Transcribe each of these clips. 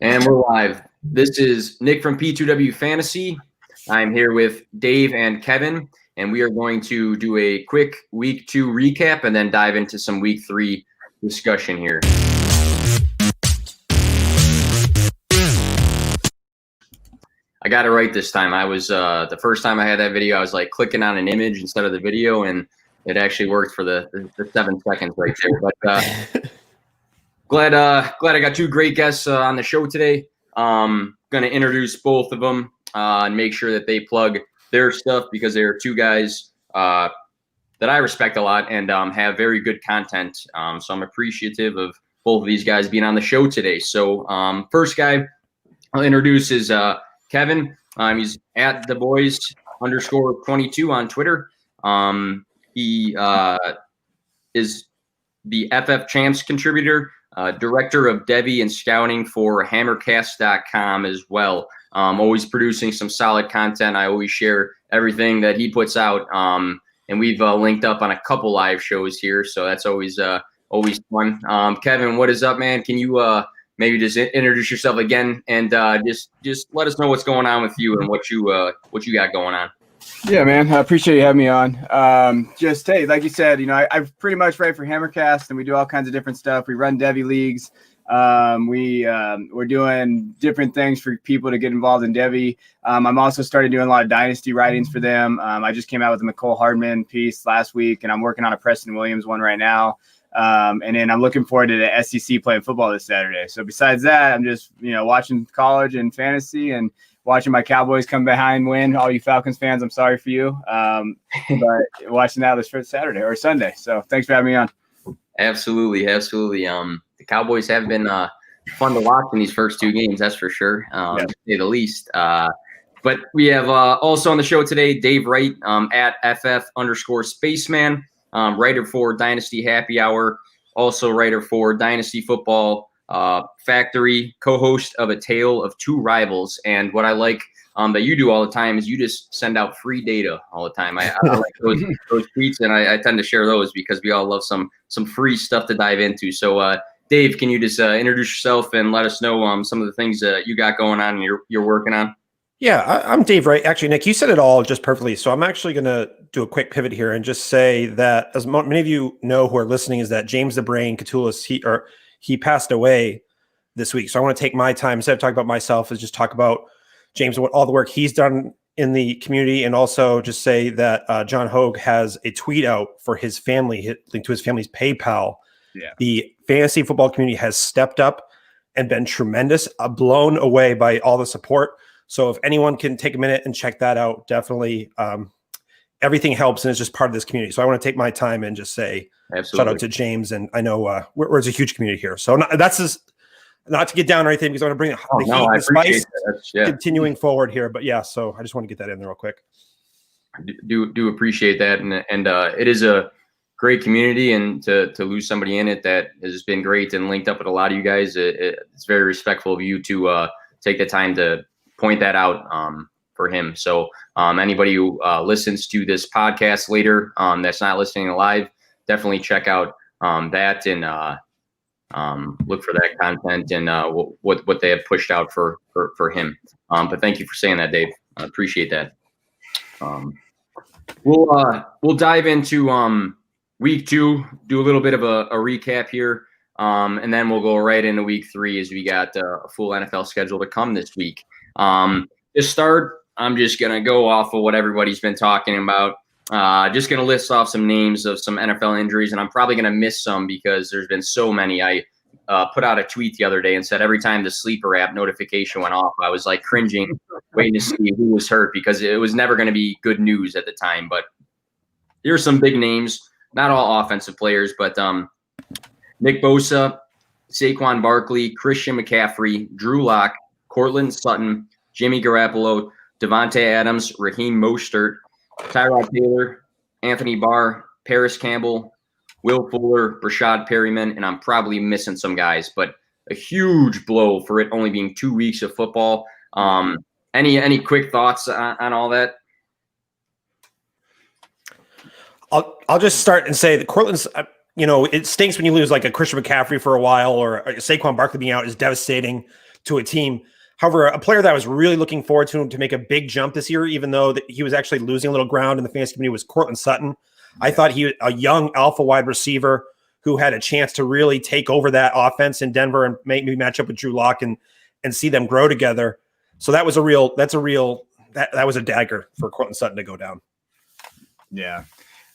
And we're live. This is Nick from P2W Fantasy. I'm here with Dave and Kevin, and we are going to do a quick week 2 recap and then dive into some week 3 discussion here. I got it right this time. I was the first time I had that video, I was like clicking on an image instead of the video, and it actually worked for the 7 seconds right there. But glad I got 2 great guests on the show today. Going to introduce both of them and make sure that they plug their stuff because they are 2 guys that I respect a lot and have very good content. So I'm appreciative of both of these guys being on the show today. So first guy I'll introduce is Kevin. He's at @theboys_22 on Twitter. He is the FF Champs contributor, director of Devi and scouting for hammercast.com as well. Always producing some solid content. I always share everything that he puts out. And we've linked up on a couple live shows here, so that's always fun. Kevin, what is up, man? Can you maybe just introduce yourself again and just let us know what's going on with you and what you got going on? Yeah, man. I appreciate you having me on. Hey, like you said, I pretty much write for Hammercast, and we do all kinds of different stuff. We run Devi leagues. We're doing different things for people to get involved in Devi. I'm also started doing a lot of dynasty writings for them. I just came out with a McCole Hardman piece last week, and I'm working on a Preston Williams one right now. And then I'm looking forward to the SEC playing football this Saturday. So besides that, I'm just, watching college and fantasy and watching my Cowboys come behind win. All you Falcons fans, I'm sorry for you. But watching that this first Saturday or Sunday. So thanks for having me on. Absolutely. The Cowboys have been fun to watch in these first 2 games, that's for sure, to say the least. But we have also on the show today, Dave Wright at FF_Spaceman. Writer for Dynasty Happy Hour, also writer for Dynasty Football Factory, co-host of A Tale of Two Rivals. And what I like that you do all the time is you just send out free data all the time. I like those tweets, and I tend to share those because we all love some free stuff to dive into. So, Dave, can you just introduce yourself and let us know some of the things that you got going on and you're working on? Yeah, I'm Dave Wright. Actually, Nick, you said it all just perfectly. So I'm actually going to do a quick pivot here and just say that, as many of you know who are listening, is that James the Brain Catullus, he passed away this week. So I want to take my time, instead of talking about myself, is just talk about James, what all the work he's done in the community, and also just say that John Hogue has a tweet out for his family, linked to his family's PayPal. Yeah. The fantasy football community has stepped up and been tremendous, blown away by all the support. So if anyone can take a minute and check that out, definitely everything helps and it's just part of this community. So I want to take my time and just say shout out to James. And I know we're a huge community here. So that's just not to get down or anything because I want to bring the heat and spice continuing forward here. But yeah, so I just want to get that in there real quick. Do appreciate that. And it is a great community, and to lose somebody in it that has been great and linked up with a lot of you guys, it's very respectful of you to take the time to point that out for him. So anybody who listens to this podcast later that's not listening live, definitely check out that and look for that content and what they have pushed out for him. But thank you for saying that, Dave. I appreciate that. We'll dive into week 2, do a little bit of a recap here, and then we'll go right into week 3 as we got a full NFL schedule to come this week. To start, I'm just going to go off of what everybody's been talking about. Just going to list off some names of some NFL injuries, and I'm probably going to miss some because there's been so many. I put out a tweet the other day and said every time the sleeper app notification went off, I was like cringing, waiting to see who was hurt because it was never going to be good news at the time. But here's some big names, not all offensive players, but Nick Bosa, Saquon Barkley, Christian McCaffrey, Drew Lock, Cortland Sutton, Jimmy Garoppolo, Devontae Adams, Raheem Mostert, Tyrod Taylor, Anthony Barr, Paris Campbell, Will Fuller, Rashad Perryman, and I'm probably missing some guys, but a huge blow for it only being 2 weeks of football. Any quick thoughts on all that? I'll just start and say that Cortland's, it stinks when you lose like a Christian McCaffrey for a while or Saquon Barkley being out is devastating to a team. However, a player that I was really looking forward to him to make a big jump this year, even though he was actually losing a little ground in the fantasy community, was Cortland Sutton. I thought he was a young alpha wide receiver who had a chance to really take over that offense in Denver and maybe match up with Drew Lock and see them grow together. So that was that was a dagger for Cortland Sutton to go down. Yeah.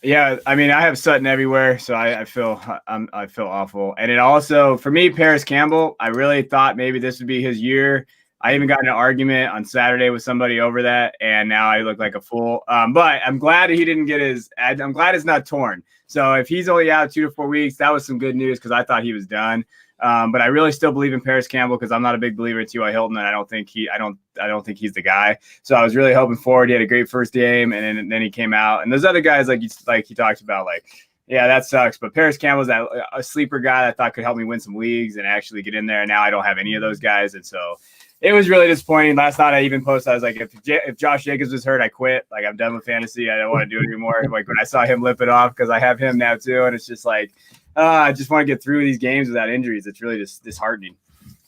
Yeah, I mean, I have Sutton everywhere, so I feel awful. And it also, for me, Paris Campbell, I really thought maybe this would be his year. I even got in an argument on Saturday with somebody over that, and now I look like a fool. But I'm glad he didn't get I'm glad it's not torn. So if he's only out 2 to 4 weeks, that was some good news because I thought he was done. But I really still believe in Paris Campbell because I'm not a big believer in T.Y. Hilton, and I don't think he's the guy. So I was really hoping for it. He had a great first game, and then he came out. And those other guys, like he talked about, like, yeah, that sucks. But Paris Campbell's a sleeper guy that I thought could help me win some leagues and actually get in there. And now I don't have any of those guys, and so it was really disappointing. Last night I even posted, I was like, if Josh Jacobs was hurt, I quit. Like, I'm done with fantasy. I don't want to do it anymore. Like, when I saw him lip it off, because I have him now too, and it's just like, I just want to get through these games without injuries. It's really just disheartening.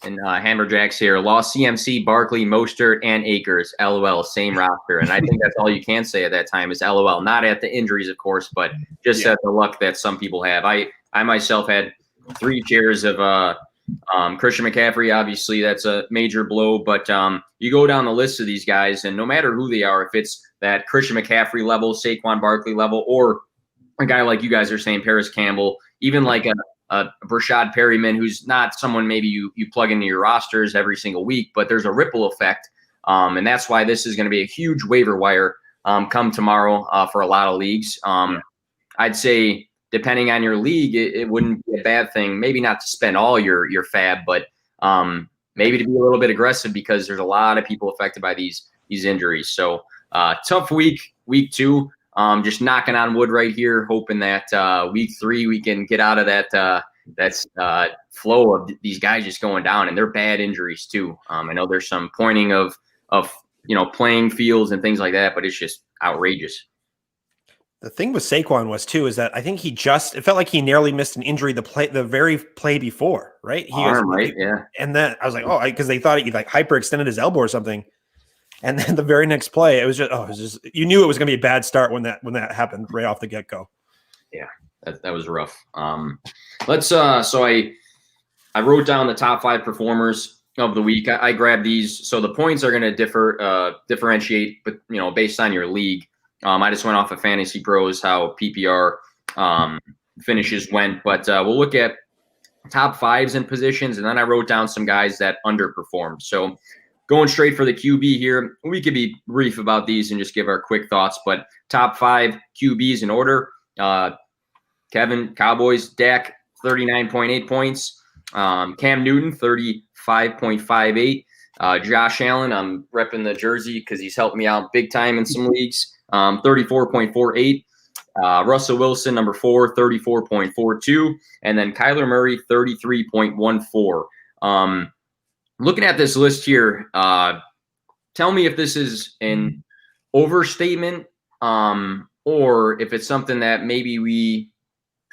And Hammerjacks here, lost CMC, Barkley, Mostert, and Akers. LOL, same roster. And I think that's all you can say at that time is LOL. Not at the injuries, of course, but just at the luck that some people have. I myself had 3 shares of Christian McCaffrey. Obviously, that's a major blow. But you go down the list of these guys, and no matter who they are, if it's that Christian McCaffrey level, Saquon Barkley level, or a guy like you guys are saying, Paris Campbell, even like a Brashad Perryman, who's not someone maybe you plug into your rosters every single week, but there's a ripple effect. And that's why this is going to be a huge waiver wire come tomorrow for a lot of leagues. I'd say depending on your league, it wouldn't be a bad thing. Maybe not to spend all your fab, but maybe to be a little bit aggressive because there's a lot of people affected by these injuries. So tough week 2. Just knocking on wood right here, hoping that week 3 we can get out of that flow of these guys just going down, and they're bad injuries too. I know there's some pointing of playing fields and things like that, but it's just outrageous. The thing with Saquon is that I think it felt like he nearly missed an injury the very play before, right? Yeah. And then I was like, because they thought he like hyperextended his elbow or something. And then the very next play, it was just you knew it was going to be a bad start when that happened right off the get go. Yeah, that was rough. Let's so I wrote down the top 5 performers of the week. I grabbed these, so the points are going to differentiate, but based on your league. I just went off of Fantasy Pros how PPR finishes went, but we'll look at top 5s and positions, and then I wrote down some guys that underperformed. So. Going straight for the QB here, we could be brief about these and just give our quick thoughts, but top 5 QBs in order. Kevin, Cowboys, Dak, 39.8 points. Cam Newton, 35.58. Josh Allen, I'm repping the jersey because he's helped me out big time in some leagues, 34.48. Russell Wilson, number 4, 34.42. And then Kyler Murray, 33.14. Looking at this list here, tell me if this is an overstatement or if it's something that maybe we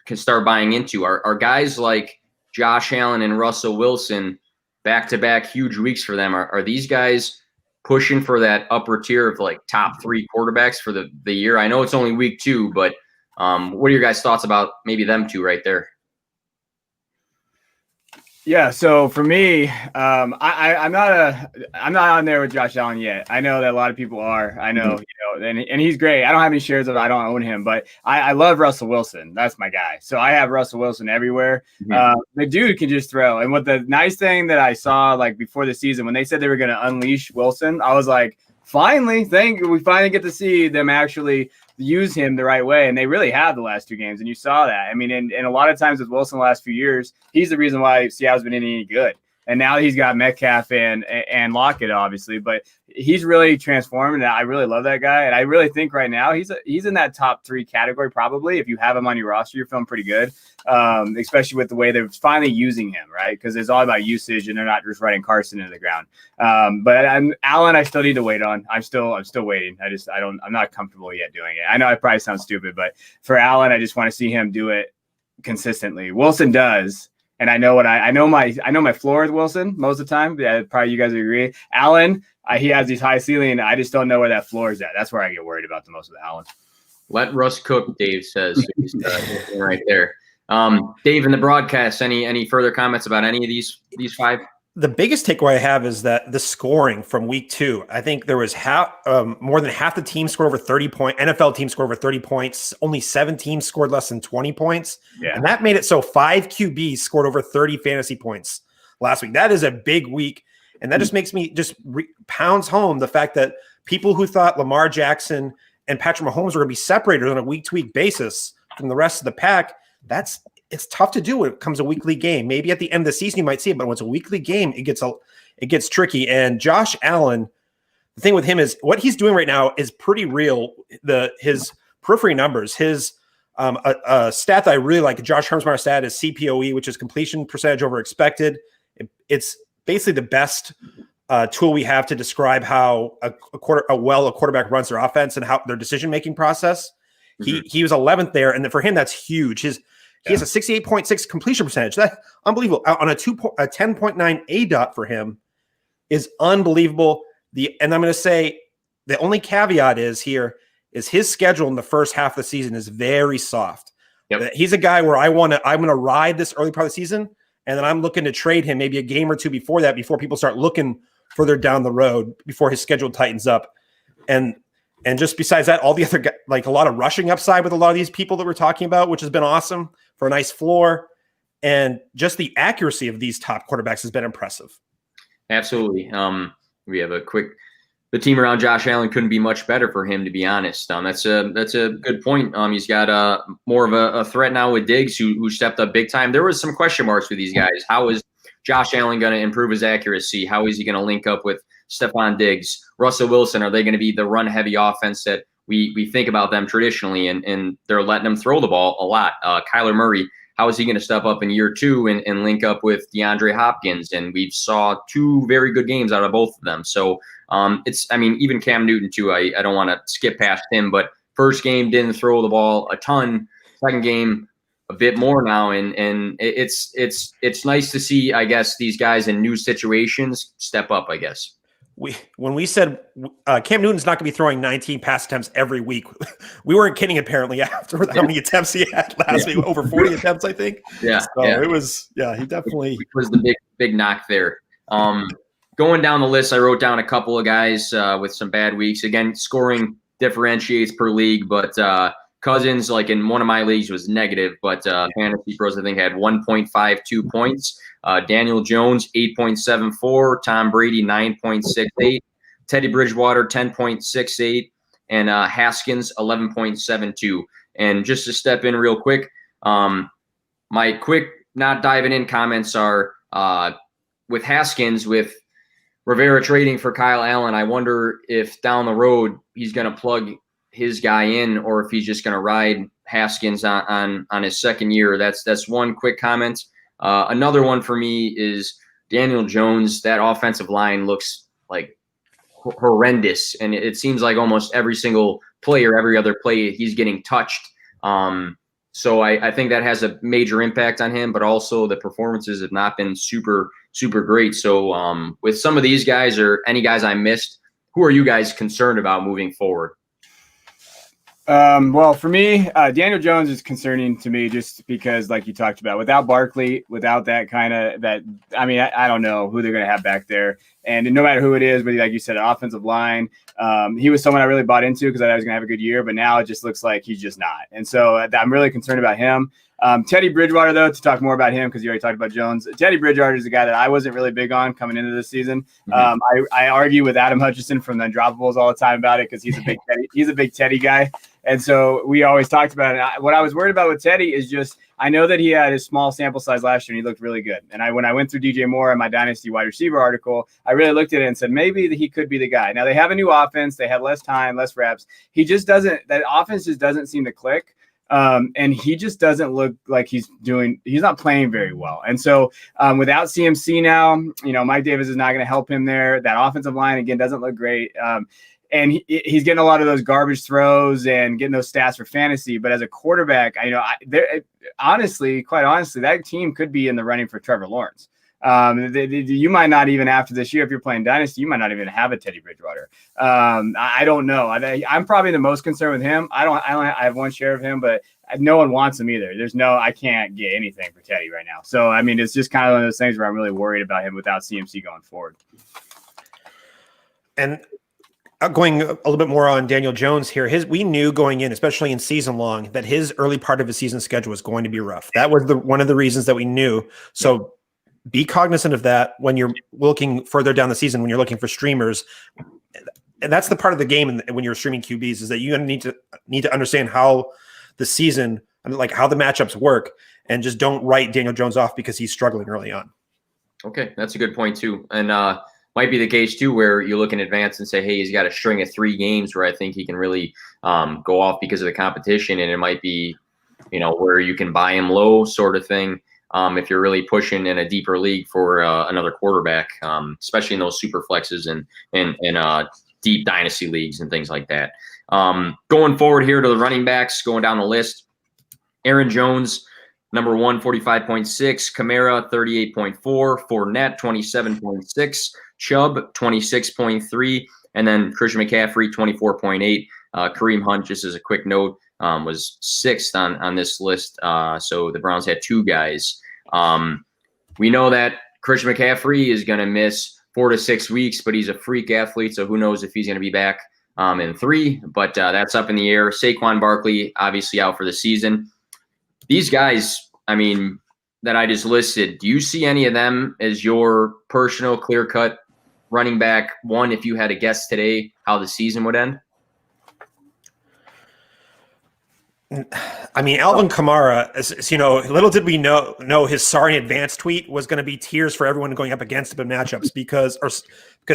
can start buying into. Are guys like Josh Allen and Russell Wilson back-to-back huge weeks for them? Are these guys pushing for that upper tier of like top 3 quarterbacks for the year? I know it's only week 2, but what are your guys' thoughts about maybe them two right there? Yeah, so for me, I'm not on there with Josh Allen yet. I know that a lot of people are. I know, and he's great. I don't have any shares of it. I don't own him, but I love Russell Wilson. That's my guy. So I have Russell Wilson everywhere. The dude can just throw. And what the nice thing that I saw like before the season when they said they were going to unleash Wilson, I was like, we finally get to see them actually use him the right way, and they really have the last 2 games, and you saw that. I mean, and a lot of times with Wilson the last few years, he's the reason why Seattle's been any good. And now he's got Metcalf and Lockett, obviously, but he's really transformed, and I really love that guy. And I really think right now he's in that top 3 category probably. If you have him on your roster, you're feeling pretty good, especially with the way they're finally using him, right? Because it's all about usage, and they're not just running Carson into the ground. But Allen, I still need to wait on. I'm still waiting. I'm not comfortable yet doing it. I know I probably sound stupid, but for Allen, I just want to see him do it consistently. Wilson does. and I know my floor with Wilson most of the time. Yeah, probably you guys agree. Allen, he has these high ceiling. I just don't know where that floor is at. That's where I get worried about the most with Allen. Let Russ cook, Dave says. He's, right there. Dave, in the broadcast, any further comments about any of these five? The biggest takeaway I have is that the scoring from week 2, I think there was more than half the teams scored over 30 points. NFL teams scored over 30 points. Only 7 teams scored less than 20 points. Yeah. And that made it so 5 QBs scored over 30 fantasy points last week. That is a big week. And that just makes me pounds home the fact that people who thought Lamar Jackson and Patrick Mahomes were going to be separated on a week-to-week basis from the rest of the pack, it's tough to do when it comes a weekly game. Maybe at the end of the season you might see it, but when it's a weekly game, it gets tricky. And Josh Allen, the thing with him is what he's doing right now is pretty real. His periphery numbers, his a stat that I really like, Josh Hermsmeyer stat is CPOE, which is completion percentage over expected. It's basically the best tool we have to describe how a quarterback runs their offense and how their decision-making process. Mm-hmm. He was 11th there, and for him, that's huge. He has a 68.6 completion percentage. That's unbelievable. On a 10.9 ADOT for him is unbelievable. And I'm going to say the only caveat is his schedule in the first half of the season is very soft. Yep. He's a guy where I'm going to ride this early part of the season, and then I'm looking to trade him maybe a game or two before that, before people start looking further down the road, before his schedule tightens up. And just besides that, all the other like a lot of rushing upside with a lot of these people that we're talking about, which has been awesome for a nice floor. And just the accuracy of these top quarterbacks has been impressive. Absolutely. We have the team around Josh Allen couldn't be much better for him, to be honest. That's a good point. He's got more of a threat now with Diggs, who stepped up big time. There was some question marks with these guys. How is Josh Allen going to improve his accuracy? How is he going to link up with Stephon Diggs, Russell Wilson? Are they going to be the run-heavy offense that we think about them traditionally, and they're letting them throw the ball a lot? Kyler Murray, how is he going to step up in year 2 and link up with DeAndre Hopkins? And we saw 2 very good games out of both of them. So even Cam Newton too. I don't want to skip past him, but first game didn't throw the ball a ton. Second game, a bit more now, and it's nice to see, I guess, these guys in new situations step up, I guess. When we said Cam Newton's not going to be throwing 19 pass attempts every week, we weren't kidding apparently after how many attempts he had last week, over 40 attempts, I think. It was, he definitely was the big knock there. Going down the list, I wrote down a couple of guys with some bad weeks. Again, scoring differentiates per league, but Cousins, like in one of my leagues, was negative, but Fantasy Pros, I think, had 1.52 points. Daniel Jones, 8.74. Tom Brady, 9.68. Teddy Bridgewater, 10.68. And Haskins, 11.72. And just to step in real quick, my quick not diving in comments are with Haskins, with Rivera trading for Kyle Allen, I wonder if down the road he's going to plug his guy in, or if he's just going to ride Haskins on his second year. That's one quick comment. Another one for me is Daniel Jones. That offensive line looks like horrendous, and it seems like almost every single play or every other play he's getting touched. So I think that has a major impact on him, but also the performances have not been super, super great. So with some of these guys or any guys I missed, who are you guys concerned about moving forward? Well, for me, Daniel Jones is concerning to me just because, like you talked about, without Barkley, without that I don't know who they're going to have back there. And no matter who it is, but like you said, offensive line, he was someone I really bought into because I thought he was going to have a good year, but now it just looks like he's just not. And so I'm really concerned about him. Teddy Bridgewater, though, to talk more about him, because you already talked about Jones. Teddy Bridgewater is a guy that I wasn't really big on coming into this season. I argue with Adam Hutchinson from the Undroppables all the time about it because he's a big Teddy guy. And so we always talked about it. What I was worried about with Teddy is just I know that he had a small sample size last year and he looked really good. And when I went through DJ Moore in my Dynasty wide receiver article, I really looked at it and said maybe he could be the guy. Now they have a new offense. They have less time, less reps. That offense just doesn't seem to click. And he just doesn't look like he's not playing very well. And so without CMC now, Mike Davis is not going to help him there. That offensive line, again, doesn't look great. and he's getting a lot of those garbage throws and getting those stats for fantasy. But as a quarterback, honestly, quite honestly, that team could be in the running for Trevor Lawrence. You might not even, after this year, if you're playing Dynasty, you might not even have a Teddy Bridgewater. I don't know. I'm probably the most concerned with him. I have one share of him, but no one wants him either. I can't get anything for Teddy right now. So, I mean, it's just kind of one of those things where I'm really worried about him without CMC going forward. And going a little bit more on Daniel Jones here, we knew going in, especially in season long, that his early part of his season schedule was going to be rough. That was one of the reasons that we knew. So be cognizant of that when you're looking further down the season, when you're looking for streamers. And that's the part of the game when you're streaming QBs, is that you need to understand how the season, like how the matchups work, and just don't write Daniel Jones off because he's struggling early on. Okay, that's a good point too. And might be the case too, where you look in advance and say, hey, he's got a string of 3 games where I think he can really go off because of the competition. And it might be, where you can buy him low sort of thing. If you're really pushing in a deeper league for another quarterback, especially in those super flexes and deep dynasty leagues and things like that. Going forward here to the running backs, going down the list, Aaron Jones, number 1, 45.6, Kamara, 38.4, Fournette, 27.6, Chubb, 26.3, and then Christian McCaffrey, 24.8. Kareem Hunt, just as a quick note, was 6th on this list. So the Browns had 2 guys. We know that Christian McCaffrey is going to miss 4 to 6 weeks, but he's a freak athlete, so who knows if he's going to be back in 3. But that's up in the air. Saquon Barkley, obviously out for the season. These guys, I mean, that I just listed, do you see any of them as your personal clear-cut running back one if you had to guess today how the season would end? I mean, Alvin Kamara, little did we know his sorry in advance tweet was going to be tears for everyone going up against him in matchups because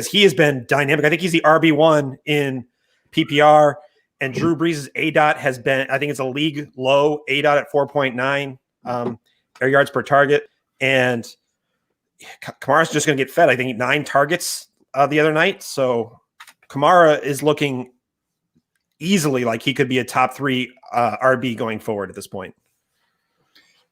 he has been dynamic. I think he's the RB1 in PPR, and Drew Brees' ADOT has been, I think it's a league low ADOT at 4.9 air yards per target. And Kamara's just going to get fed. I think 9 targets the other night. So Kamara is looking easily like he could be a top 3 RB going forward at this point.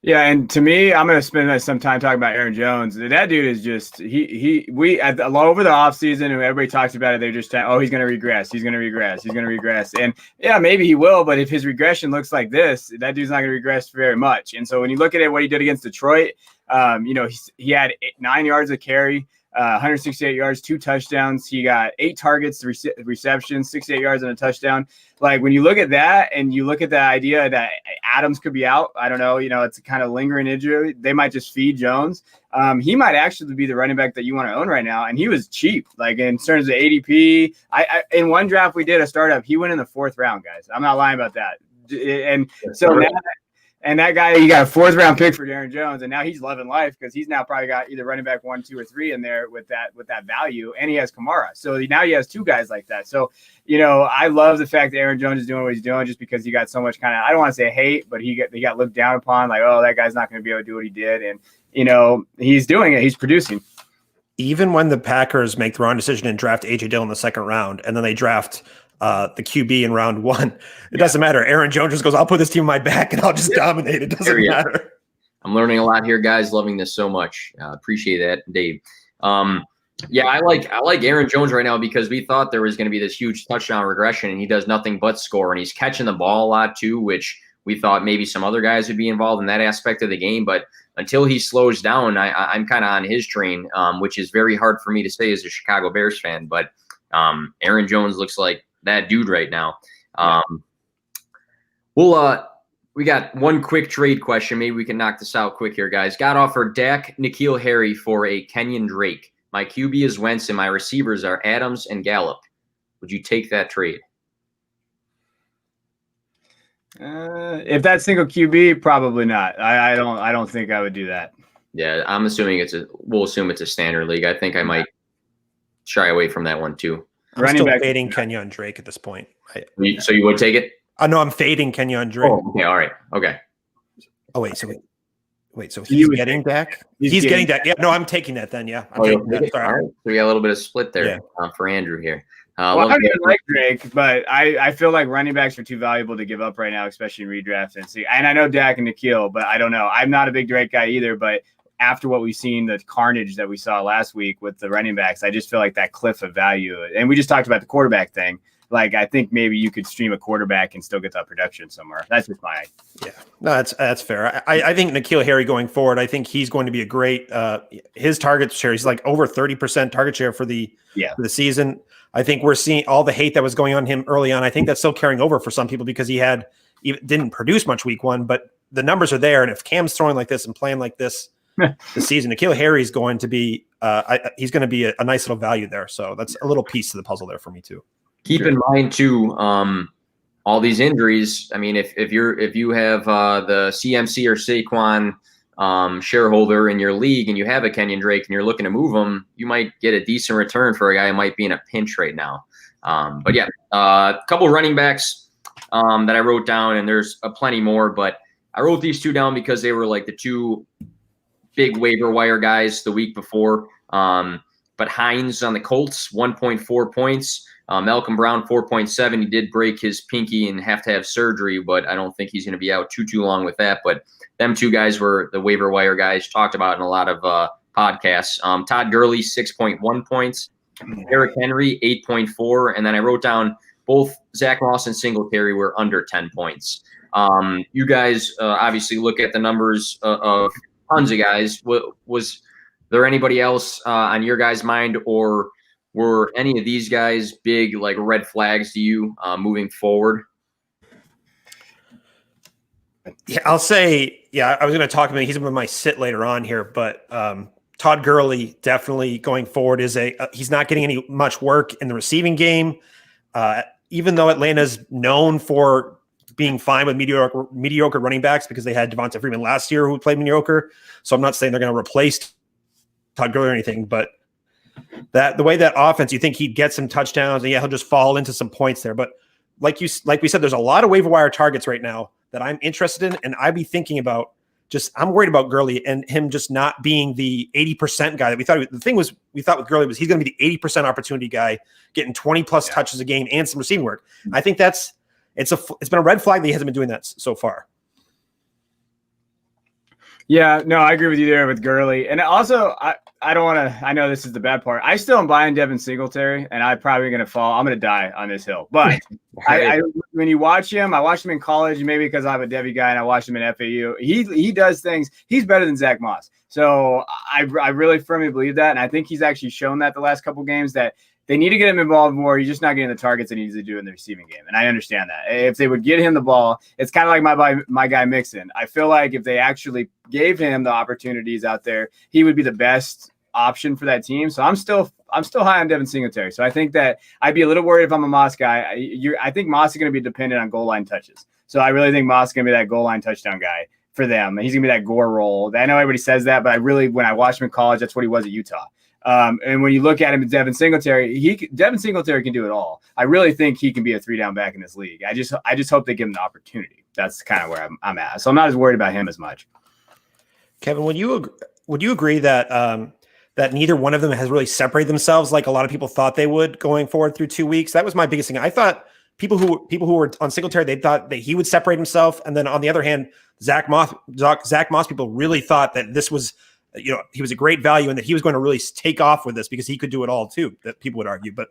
Yeah, and to me, I'm going to spend some time talking about Aaron Jones. That dude is just we over the offseason, and everybody talks about it. They're just saying, he's going to regress. He's going to regress. He's going to regress. And yeah, maybe he will, but if his regression looks like this, that dude's not going to regress very much. And so when you look at what he did against Detroit, he had 9 yards of carry, 168 yards, 2 touchdowns. He got 8 targets, receptions, 68 yards and a touchdown. Like when you look at that and you look at the idea that Adams could be out, I don't know, it's a kind of lingering injury. They might just feed Jones. He might actually be the running back that you want to own right now. And he was cheap, like in terms of ADP. In one draft we did a startup, he went in the 4th round, guys. I'm not lying about that. And so now, and that guy, you got a 4th round pick for Aaron Jones, and now he's loving life because he's now probably got either running back 1, 2, or 3 in there with that value, and he has Kamara. So now he has 2 guys like that. So I love the fact that Aaron Jones is doing what he's doing just because he got so much kind of, I don't want to say hate, but he got looked down upon, like, oh, that guy's not going to be able to do what he did, and he's doing it, he's producing. Even when the Packers make the wrong decision and draft AJ Dillon in the 2nd round, and then they draft the QB in round 1, it doesn't matter. Aaron Jones just goes, I'll put this team on my back and I'll just dominate. It doesn't matter. I'm learning a lot here, guys. Loving this so much. Appreciate that, Dave. Yeah, I like Aaron Jones right now because we thought there was going to be this huge touchdown regression, and he does nothing but score, and he's catching the ball a lot too, which we thought maybe some other guys would be involved in that aspect of the game. But until he slows down, I'm kind of on his train, which is very hard for me to say as a Chicago Bears fan. But Aaron Jones looks like that dude right now. We got one quick trade question. Maybe we can knock this out quick here, guys. Got offered Dak, N'Keal Harry for a Kenyon Drake. My QB is Wentz, and my receivers are Adams and Gallup. Would you take that trade? If that's single QB, probably not. I don't think I would do that. Yeah, I'm assuming we'll assume it's a standard league. I think I might shy away from that one too. I'm still fading Kenyon Drake at this point. So you would take it? No, I'm fading Kenyon Drake. Oh, okay, all right, okay. Oh wait, so he's getting Dak? He's getting Dak. Yeah, no, I'm taking that then. Yeah, I'm taking that. All right. So we got a little bit of split there for Andrew here. Well, I don't even like Drake, but I feel like running backs are too valuable to give up right now, especially in redraft. And I know Dak and Nikhil, but I don't know. I'm not a big Drake guy either, but after what we've seen, the carnage that we saw last week with the running backs, I just feel like that cliff of value. And we just talked about the quarterback thing. Like, I think maybe you could stream a quarterback and still get that production somewhere. That's just my No, that's fair. I think N'Keal Harry going forward, I think he's going to be a great his target share. He's like over 30% target share for the season. I think we're seeing all the hate that was going on him early on. I think that's still carrying over for some people because he didn't produce much week 1, but the numbers are there. And if Cam's throwing like this and playing like this this season, N'Keal Harry is going to be he's going to be a nice little value there. So that's a little piece of the puzzle there for me too. Keep in mind too, all these injuries. I mean, if you have the CMC or Saquon shareholder in your league and you have a Kenyon Drake and you're looking to move him, you might get a decent return for a guy who might be in a pinch right now. But yeah, a couple running backs that I wrote down, and there's plenty more, but I wrote these two down because they were like the two big waiver wire guys the week before. But Hines on the Colts, 1.4 points. Malcolm Brown, 4.7. He did break his pinky and have to have surgery, but I don't think he's going to be out too long with that. But them two guys were the waiver wire guys talked about in a lot of podcasts. Todd Gurley, 6.1 points. Eric Henry, 8.4. And then I wrote down both Zach Moss and Singletary were under 10 points. You guys obviously look at the numbers of tons of guys. Was there anybody else on your guys' mind, or were any of these guys big like red flags to you moving forward? Yeah, I'll say, I was going to talk about, he's going to be my sit later on here, but Todd Gurley definitely going forward is he's not getting any much work in the receiving game. Even though Atlanta's known for being fine with mediocre running backs because they had Devonta Freeman last year who played mediocre. So I'm not saying they're going to replace Todd Gurley or anything, but the way that offense, you think he'd get some touchdowns and he'll just fall into some points there. But like we said, there's a lot of waiver wire targets right now that I'm interested in, and I'd be thinking about I'm worried about Gurley and him just not being the 80% guy that we thought. The thing was, we thought with Gurley was he's going to be the 80% opportunity guy, getting 20 plus touches a game and some receiving work. I think it's been a red flag that he hasn't been doing that so far. Yeah, no, I agree with you there with Gurley. And also, I don't want to – I know this is the bad part. I still am buying Devin Singletary, and I'm probably going to fall. I'm going to die on this hill. But when you watch him, I watched him in college, maybe because I'm a Devy guy, and I watched him in FAU. He does things – he's better than Zach Moss. So I really firmly believe that, and I think he's actually shown that the last couple games that they need to get him involved more. He's just not getting the targets that he needs to do in the receiving game. And I understand that. If they would get him the ball, it's kind of like my guy Mixon. I feel like if they actually gave him the opportunities out there, he would be the best option for that team. So I'm still high on Devin Singletary. So I think that I'd be a little worried if I'm a Moss guy. I think Moss is going to be dependent on goal line touches. So I really think Moss is going to be that goal line touchdown guy for them. He's going to be that Gore role. I know everybody says that, but when I watched him in college, that's what he was at Utah. And when you look at him as Devin Singletary, Devin Singletary can do it all. I really think he can be a 3-down back in this league. I just hope they give him the opportunity. That's kind of where I'm at. So I'm not as worried about him as much. Kevin, would you agree that that neither one of them has really separated themselves like a lot of people thought they would going forward through 2 weeks? That was my biggest thing. I thought people who were on Singletary, they thought that he would separate himself, and then on the other hand, Zach Moss people really thought that this was. He was a great value and that he was going to really take off with this because he could do it all too, that people would argue, but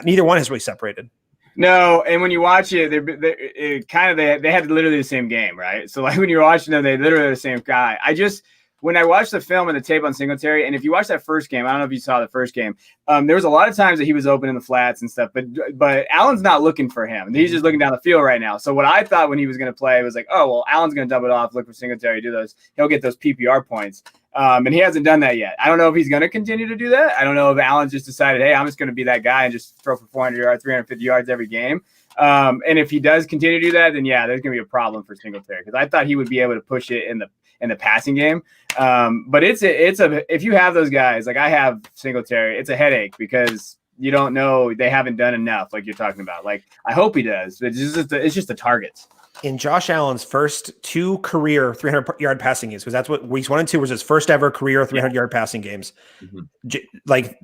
neither one has really separated. No. And when you watch it, they had literally the same game, right? So like when you're watching them, they literally the same guy. When I watched the film and the tape on Singletary, and if you watch that first game, I don't know if you saw the first game, there was a lot of times that he was open in the flats and stuff, but Allen's not looking for him. He's just looking down the field right now. So what I thought when he was going to play was like, oh, well, Allen's going to dump it off, look for Singletary, do those. He'll get those PPR points. And he hasn't done that yet. I don't know if he's going to continue to do that. I don't know if Allen's just decided, hey, I'm just going to be that guy and just throw for 400 yards, 350 yards every game. And if he does continue to do that, then yeah, there's going to be a problem for Singletary because I thought he would be able to push it in the passing game. But if you have those guys, like I have Singletary, it's a headache because you don't know, they haven't done enough like you're talking about. Like I hope he does. It's just the targets. In Josh Allen's first 2 career 300-yard passing games, because that's what weeks 1 and 2 was his first ever career 300-yard passing games. Mm-hmm. Like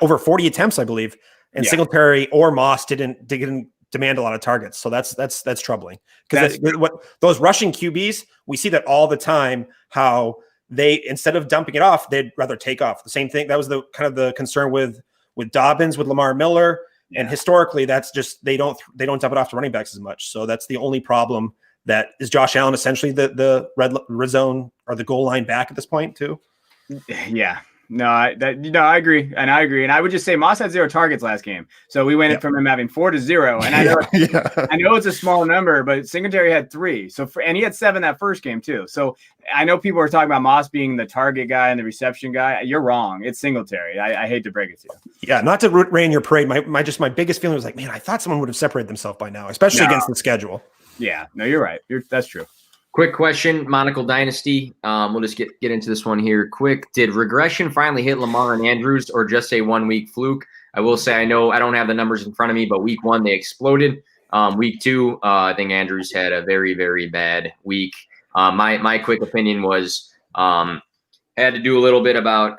over 40 attempts, I believe. and Singletary or Moss didn't demand a lot of targets. So that's troubling, because what those rushing QBs, we see that all the time, how they, instead of dumping it off, they'd rather take off. The same thing. That was the kind of the concern with Dobbins, with Lamar Miller. Yeah. And historically, that's just, they don't dump it off to running backs as much. So that's the only problem. That is Josh Allen essentially the red zone or the goal line back at this point too. Yeah. No, I agree. And I would just say Moss had 0 targets last game. So we went from him having 4 to 0. And I know it's a small number, but Singletary had 3. And he had 7 that first game too. So I know people are talking about Moss being the target guy and the reception guy. You're wrong. It's Singletary. I hate to break it to you. Yeah. Not to rain your parade. My biggest feeling was like, man, I thought someone would have separated themselves by now, especially against the schedule. Yeah. No, you're right. That's true. Quick question, Monocle Dynasty. We'll just get into this one here quick. Did regression finally hit Lamar and Andrews, or just a 1-week fluke? I will say, I know I don't have the numbers in front of me, but week 1 they exploded. Week 2, I think Andrews had a very, very bad week. My quick opinion was had to do a little bit about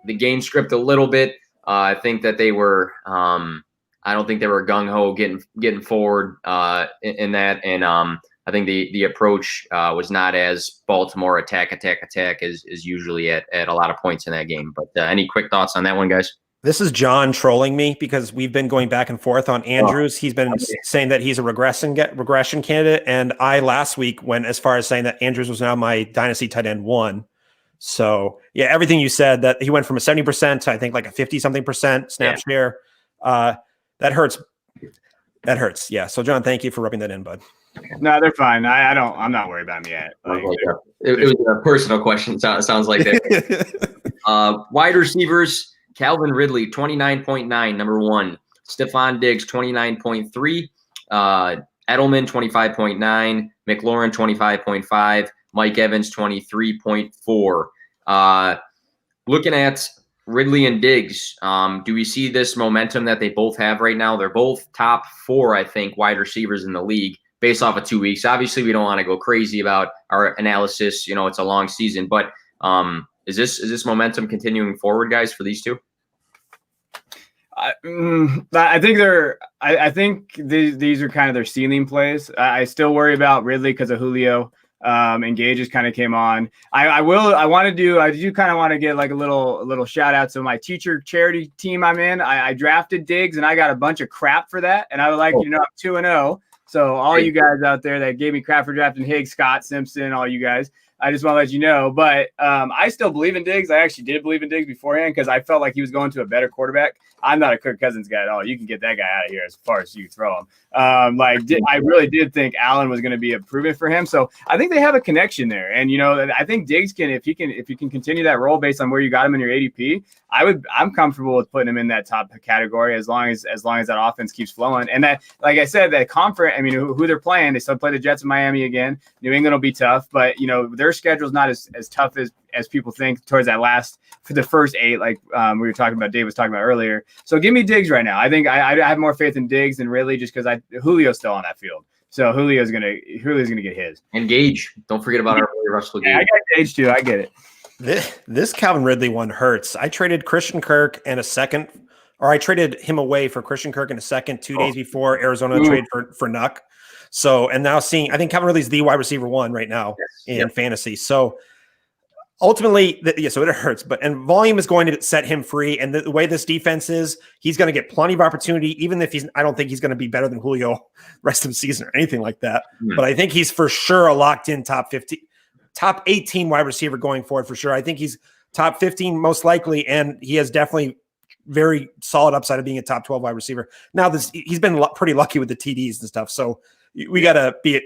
the game script a little bit. I think that they were I don't think they were gung ho getting forward in that, and I think the approach was not as Baltimore attack as usually at a lot of points in that game. But any quick thoughts on that one, guys? This is John trolling me, because we've been going back and forth on Andrews. He's been saying that he's a regression candidate, and I last week went as far as saying that Andrews was now my dynasty tight end 1. So yeah, everything you said, that he went from a 70% to I think like a 50-something% snap share. That hurts. That hurts. Yeah. So John, thank you for rubbing that in, bud. No, they're fine. I'm not worried about them yet. It was a personal question. So it sounds like that. Wide receivers, Calvin Ridley, 29.9, number 1. Stephon Diggs, 29.3. Edelman, 25.9. McLaurin, 25.5. Mike Evans, 23.4. Looking at Ridley and Diggs, do we see this momentum that they both have right now? They're both top 4, I think, wide receivers in the league based off of 2 weeks. Obviously, we don't want to go crazy about our analysis. You know, it's a long season, but is this momentum continuing forward, guys, for these two? I think these are kind of their ceiling plays. I still worry about Ridley because of Julio. And Gage just kind of came on. I do kind of want to get like a little shout out to my teacher charity team I'm in. I drafted Diggs and I got a bunch of crap for that. And I would like, I'm 2-0. So all you guys out there that gave me crap for drafting Higgs, Scott, Simpson, all you guys, I just want to let you know. But I still believe in Diggs. I actually did believe in Diggs beforehand because I felt like he was going to a better quarterback. I'm not a Kirk Cousins guy at all. You can get that guy out of here as far as you throw him. I really did think Allen was going to be improvement for him. So I think they have a connection there. And I think Diggs can, if he can continue that role based on where you got him in your ADP, I'm comfortable with putting him in that top category as long as that offense keeps flowing. And that, like I said, that conference, I mean, who they're playing, they still play the Jets in Miami again. New England will be tough, but their schedule is not as tough as people think towards that last, for the first 8, like we were talking about, Dave was talking about earlier. So give me Diggs right now. I think I have more faith in Diggs than Ridley just because Julio's still on that field. So Julio's gonna get his. And Gage. Don't forget about our Russell Gage. Yeah, I got Gage too. I get it. This Calvin Ridley one hurts. I traded Christian Kirk and a second, or I traded him away for Christian Kirk in a second 2 days before Arizona trade for Nuck. So, and now I think Calvin Ridley's the wide receiver 1 right now in fantasy. So ultimately, so it hurts, and volume is going to set him free. And the way this defense is, he's going to get plenty of opportunity, even if I don't think he's going to be better than Julio rest of the season or anything like that. But I think he's for sure a locked in top 18 wide receiver going forward for sure. I think he's top 15 most likely, and he has definitely very solid upside of being a top 12 wide receiver. Now he's been pretty lucky with the TDs and stuff, so we got to be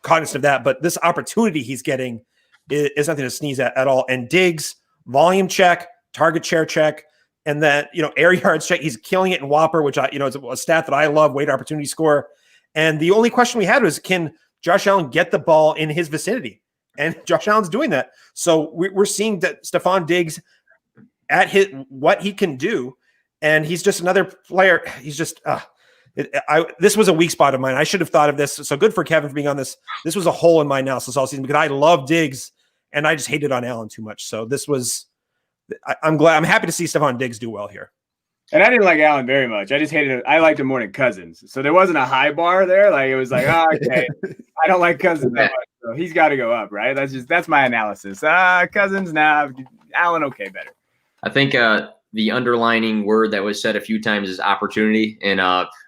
cognizant of that. But this opportunity he's getting is nothing to sneeze at all. And Diggs, volume check, target share check, and then air yards check. He's killing it in Whopper, which it's a stat that I love. Weighted opportunity score. And the only question we had was, can Josh Allen get the ball in his vicinity? And Josh Allen's doing that. So we're seeing that Stephon Diggs at what he can do, and he's just another player. He's just this was a weak spot of mine. I should have thought of this. So good for Kevin for being on this. This was a hole in my analysis all season because I love Diggs and I just hated on Allen too much. So this was, I'm happy to see Stephon Diggs do well here. And I didn't like Allen very much. I just hated it. I liked him more than Cousins. So there wasn't a high bar there. Like it was like, oh, okay, I don't like Cousins that much. So he's got to go up, right? That's my analysis. Cousins, nah. Allen, okay, better. I think the underlining word that was said a few times is opportunity. And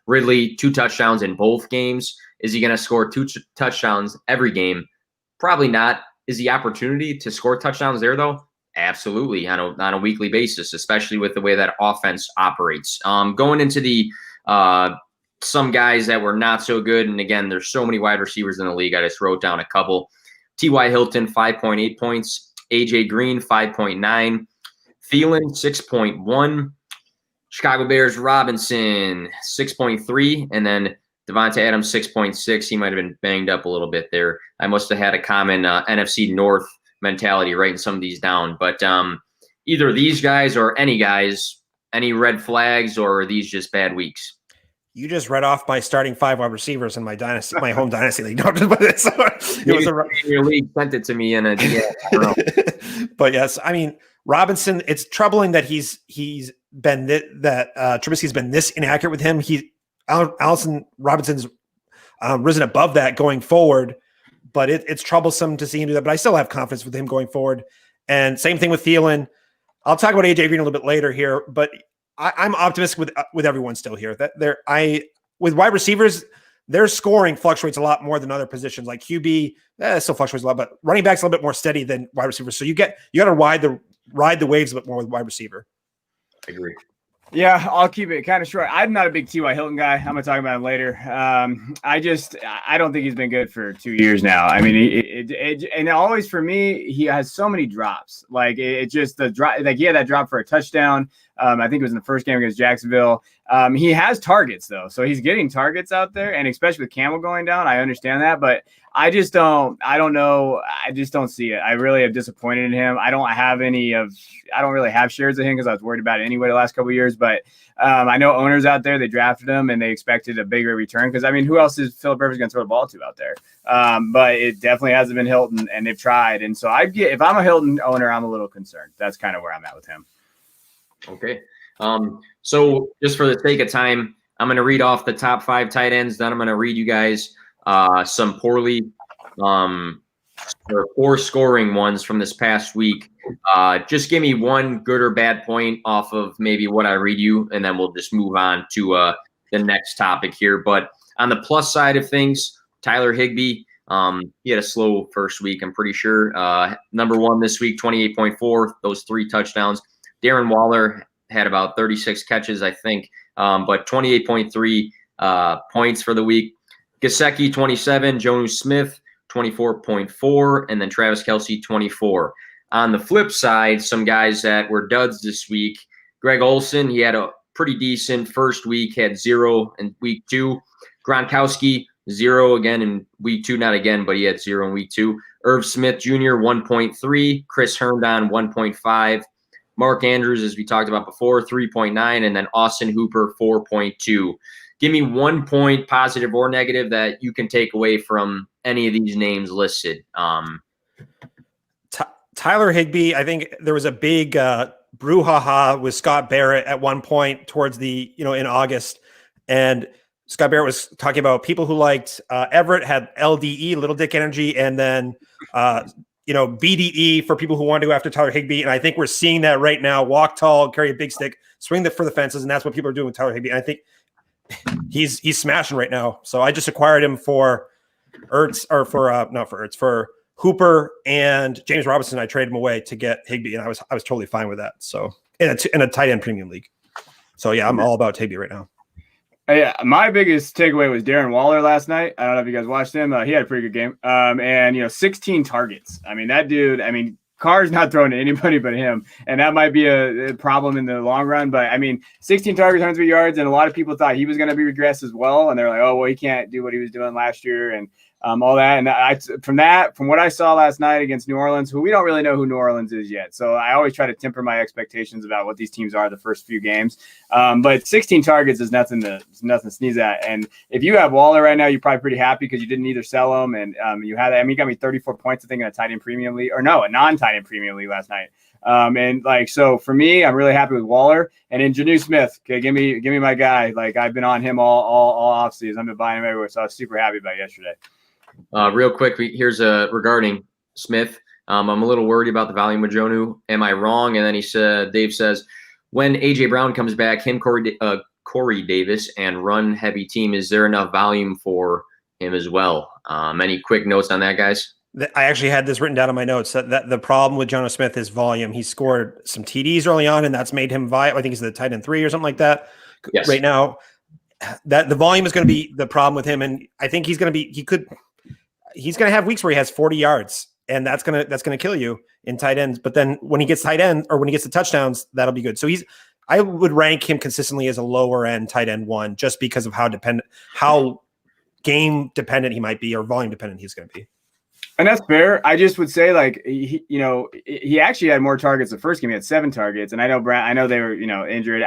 Ridley, 2 touchdowns in both games. Is he going to score 2 touchdowns every game? Probably not. Is the opportunity to score touchdowns there, though? Absolutely, on a weekly basis, especially with the way that offense operates. Going into the some guys that were not so good, and again, there's so many wide receivers in the league. I just wrote down a couple. T.Y. Hilton, 5.8 points. A.J. Green, 5.9. Thielen, 6.1. Chicago Bears Robinson, 6.3. And then Devonta Adams, 6.6. He might have been banged up a little bit there. I must have had a common NFC North mentality writing some of these down. But either these guys or any guys, any red flags, or are these just bad weeks? You just read off my starting 5 wide receivers in my dynasty, my home dynasty league. It was your league sent it to me in a I don't know. But yes, I mean Robinson. It's troubling that he's been Trubisky's been this inaccurate with him. Allison Robinson's risen above that going forward, but it's troublesome to see him do that. But I still have confidence with him going forward. And same thing with Thielen. I'll talk about AJ Green a little bit later here, but I'm optimistic with everyone still here. That with wide receivers, their scoring fluctuates a lot more than other positions. Like QB, still fluctuates a lot, but running back's a little bit more steady than wide receivers. So you got to ride the waves a bit more with wide receiver. I agree. Yeah, I'll keep it kind of short. I'm not a big T.Y. Hilton guy. I'm going to talk about him later. I don't think he's been good for 2 years now. I mean, and always for me, he has so many drops. Like it just the drop. Like he had that drop for a touchdown. I think it was in the first game against Jacksonville. He has targets though, so he's getting targets out there, and especially with Campbell going down, I understand that, but I don't know. I just don't see it. I really am disappointed in him. I don't really have shares of him because I was worried about it anyway the last couple of years. But I know owners out there, they drafted him and they expected a bigger return. Because I mean, who else is Philip Rivers going to throw the ball to out there? But it definitely hasn't been Hilton, and they've tried. And so if I'm a Hilton owner, I'm a little concerned. That's kind of where I'm at with him. Okay. So just for the sake of time, I'm going to read off the top 5 tight ends. Then I'm going to read you guys some poorly or poor scoring ones from this past week. Just give me one good or bad point off of maybe what I read you, and then we'll just move on to the next topic here. But on the plus side of things, Tyler Higbee, he had a slow first week, I'm pretty sure. Number 1 this week, 28.4, those 3 touchdowns. Darren Waller had about 36 catches, I think, but 28.3 points for the week. Gesicki, 27. Jonnu Smith, 24.4. And then Travis Kelce, 24. On the flip side, some guys that were duds this week. Greg Olsen, he had a pretty decent first week, had 0 in week 2. Gronkowski, 0 again in week 2. Not again, but he had 0 in week 2. Irv Smith Jr., 1.3. Chris Herndon, 1.5. Mark Andrews, as we talked about before, 3.9. And then Austin Hooper, 4.2. Give me 1 point, positive or negative, that you can take away from any of these names listed. Tyler Higbee, I think there was a big brouhaha with Scott Barrett at one point towards in August. And Scott Barrett was talking about people who liked Everett had LDE, Little Dick Energy, and then BDE for people who want to go after Tyler Higbee. And I think we're seeing that right now. Walk tall, carry a big stick, swing for the fences, and that's what people are doing with Tyler Higbee. And I think he's smashing right now. So I just acquired him for for Hooper and James Robinson. I traded him away to get Higbee, and I was totally fine with that. So in a tight end premium league. So yeah, I'm all about Higbee right now. Yeah, my biggest takeaway was Darren Waller last night. I don't know if you guys watched him. He had a pretty good game. And 16 targets. I mean, that dude. I mean, Carr's not throwing to anybody but him, and that might be a problem in the long run. But I mean, 16 targets, 103 yards, and a lot of people thought he was going to be regressed as well. And they're like, "Oh, well, he can't do what he was doing last year," and all that. And from what I saw last night against New Orleans, who we don't really know who New Orleans is yet. So I always try to temper my expectations about what these teams are the first few games. But 16 targets is nothing to sneeze at. And if you have Waller right now, you're probably pretty happy because you didn't either sell him, and you had. I mean, you got me 34 points, I think, in a tight end premium league, or no, a non-tight end premium league last night. And like, so for me, I'm really happy with Waller. And then Janu Smith, okay, give me my guy. Like, I've been on him all offseason. I've been buying him everywhere, so I was super happy about yesterday. Real quick, here's regarding Smith. I'm a little worried about the volume of Jonu. Am I wrong? And then Dave says, when A.J. Brown comes back, Corey Davis and run heavy team, is there enough volume for him as well? Any quick notes on that, guys? I actually had this written down in my notes that the problem with Jono Smith is volume. He scored some TDs early on, and that's made him viable. I think he's the tight end 3 or something like that. Yes. Right now, that the volume is going to be the problem with him, and I think he's going to have weeks where he has 40 yards, and that's going to kill you in tight ends. But then when he gets tight end or when he gets the touchdowns, that'll be good. So I would rank him consistently as a lower end tight end 1, just because of how game dependent he might be or volume dependent he's going to be. And that's fair. I just would say, like, he actually had more targets the first game. He had 7 targets, and I know they were, injured.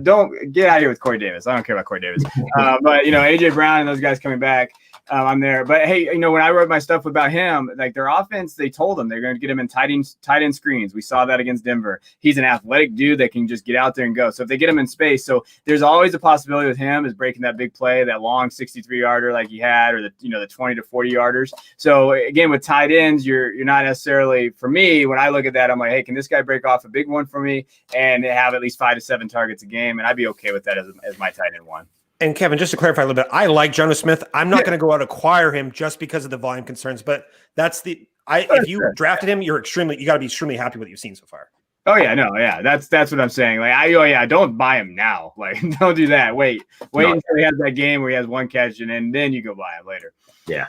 Don't get out of here with Corey Davis. I don't care about Corey Davis. But AJ Brown and those guys coming back, I'm there. But hey, when I wrote my stuff about him, like, their offense, they told him they're going to get him in tight end screens. We saw that against Denver. He's an athletic dude that can just get out there and go. So if they get him in space, so there's always a possibility with him is breaking that big play, that long 63-yarder like he had, or the 20 to 40 yarders. So again, with tight ends, you're not necessarily, for me, when I look at that, I'm like, hey, can this guy break off a big one for me and have at least 5 to 7 targets a game? And I'd be okay with that as my tight end 1. And Kevin, just to clarify a little bit, I like Jono Smith. I'm not going to go out and acquire him just because of the volume concerns, but if you drafted him, you got to be extremely happy with what you've seen so far. Oh yeah, no, yeah, that's what I'm saying. Like, don't buy him now. Like, don't do that. Wait until he has that game where he has 1 catch, and then you go buy him later. Yeah,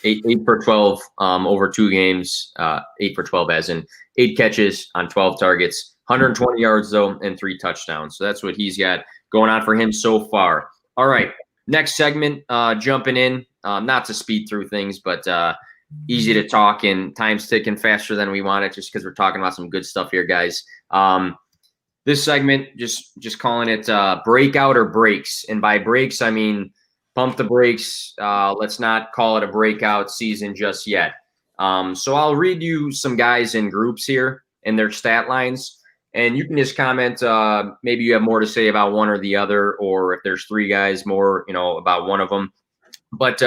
8 for 12 over 2 games. 8 for 12, as in 8 catches on 12 targets, 120 yards though, and 3 touchdowns. So that's what he's got going on for him so far. All right, next segment, jumping in, not to speed through things, but easy to talk, and time's ticking faster than we want it, just because we're talking about some good stuff here, guys. This segment, just calling it breakout or breaks. And by breaks, I mean pump the brakes. Let's not call it a breakout season just yet. So I'll read you some guys in groups here and their stat lines. And you can just comment, maybe you have more to say about one or the other, or if there's 3 guys more, about one of them. But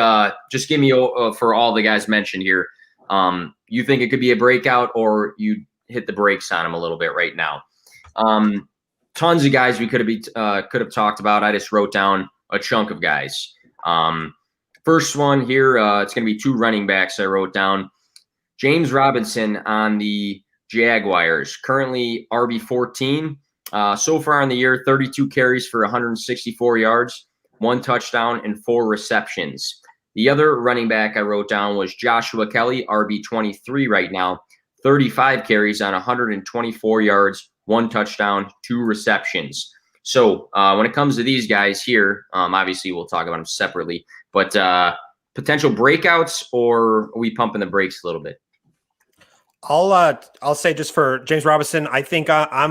just give me, for all the guys mentioned here, you think it could be a breakout, or you hit the brakes on them a little bit right now. Tons of guys we could have talked about. I just wrote down a chunk of guys. First one here, it's going to be 2 running backs I wrote down. James Robinson on the Jaguars, currently RB14. So far in the year, 32 carries for 164 yards, 1 touchdown, and 4 receptions. The other running back I wrote down was Joshua Kelly, RB23 right now, 35 carries on 124 yards, 1 touchdown, 2 receptions. So when it comes to these guys here, obviously we'll talk about them separately, but potential breakouts, or are we pumping the brakes a little bit? I'll say, just for James Robinson, I think I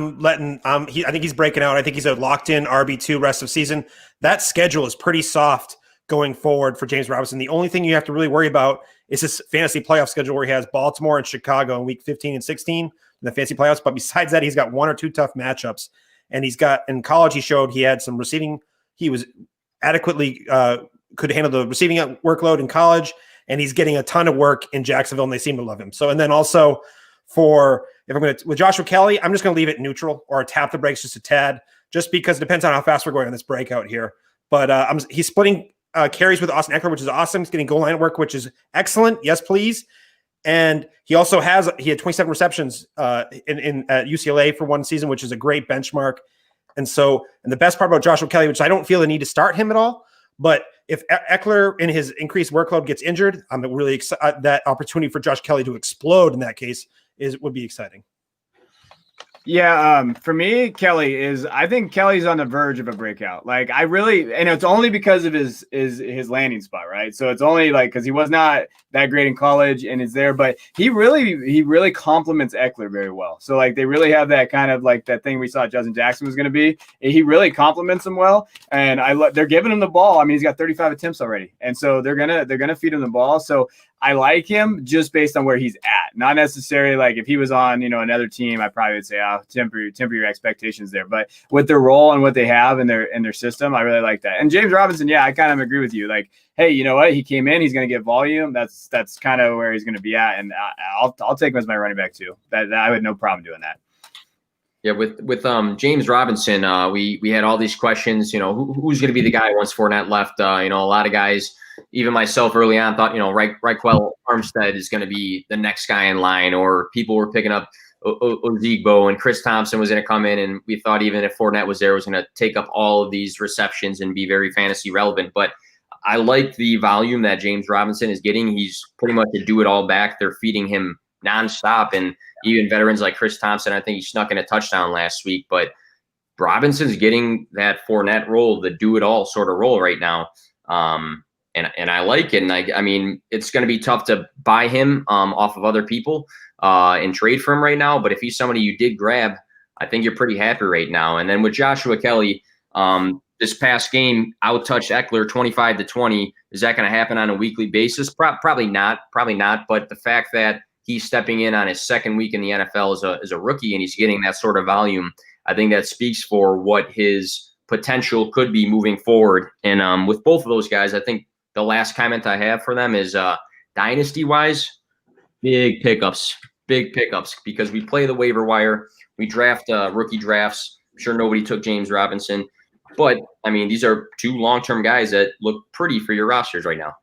think he's breaking out. I think he's a locked-in RB2 rest of season. That schedule is pretty soft going forward for James Robinson. The only thing you have to really worry about is this fantasy playoff schedule where he has Baltimore and Chicago in week 15 and 16 in the fantasy playoffs. But besides that, he's got 1 or 2 tough matchups. And he's got, in college, he showed he had some receiving. He was adequately could handle the receiving workload in college. And he's getting a ton of work in Jacksonville, and they seem to love him. So, and then also with Joshua Kelly, I'm just going to leave it neutral or tap the brakes just a tad, just because it depends on how fast we're going on this breakout here. But he's splitting carries with Austin Eckler, which is awesome. He's getting goal line work, which is excellent. Yes, please. And he also had 27 receptions in at UCLA for 1 season, which is a great benchmark. And the best part about Joshua Kelly, which I don't feel the need to start him at all, but if Eckler in his increased workload gets injured, I'm really excited. That opportunity for Josh Kelly to explode in that case would be exciting. Yeah, for me, I think Kelly's on the verge of a breakout. Like, and it's only because of his landing spot, right? So it's only because he was not that great in college and is there, but he really complements Eckler very well. So they really have that kind of that thing we saw Justin Jackson was going to be. He really complements him well, and they're giving him the ball. I mean, he's got 35 attempts already, and so they're gonna feed him the ball. So I like him just based on where he's at. Not necessarily like if he was on, another team, I probably would say, temper your expectations there. But with their role and what they have in their system, I really like that. And James Robinson, yeah, I kind of agree with you. Like, hey, you know what? He came in, he's going to get volume. That's kind of where he's going to be at. And I'll take him as my running back too. That I had no problem doing that. Yeah, with James Robinson, we had all these questions. Who's going to be the guy once Fournette left? A lot of guys, even myself early on, thought Raquel Armstead is going to be the next guy in line, or people were picking up Ozigbo and Chris Thompson was going to come in, and we thought even if Fournette was there, was going to take up all of these receptions and be very fantasy relevant. But I like the volume that James Robinson is getting. He's pretty much a do-it-all back. They're feeding him nonstop, and even veterans like Chris Thompson, I think he snuck in a touchdown last week. But Robinson's getting that Fournette role, the do-it-all sort of role right now, and I like it. And I mean, it's going to be tough to buy him off of other people and trade for him right now. But if he's somebody you did grab, I think you're pretty happy right now. And then with Joshua Kelly, this past game, out-touched Eckler 25-20. Is that going to happen on a weekly basis? Probably not. But the fact that he's stepping in on his second week in the NFL as a rookie and he's getting that sort of volume, I think that speaks for what his potential could be moving forward. And with both of those guys, I think the last comment I have for them is dynasty-wise, big pickups because we play the waiver wire. We draft rookie drafts. I'm sure nobody took James Robinson. But, I mean, these are two long-term guys that look pretty for your rosters right now.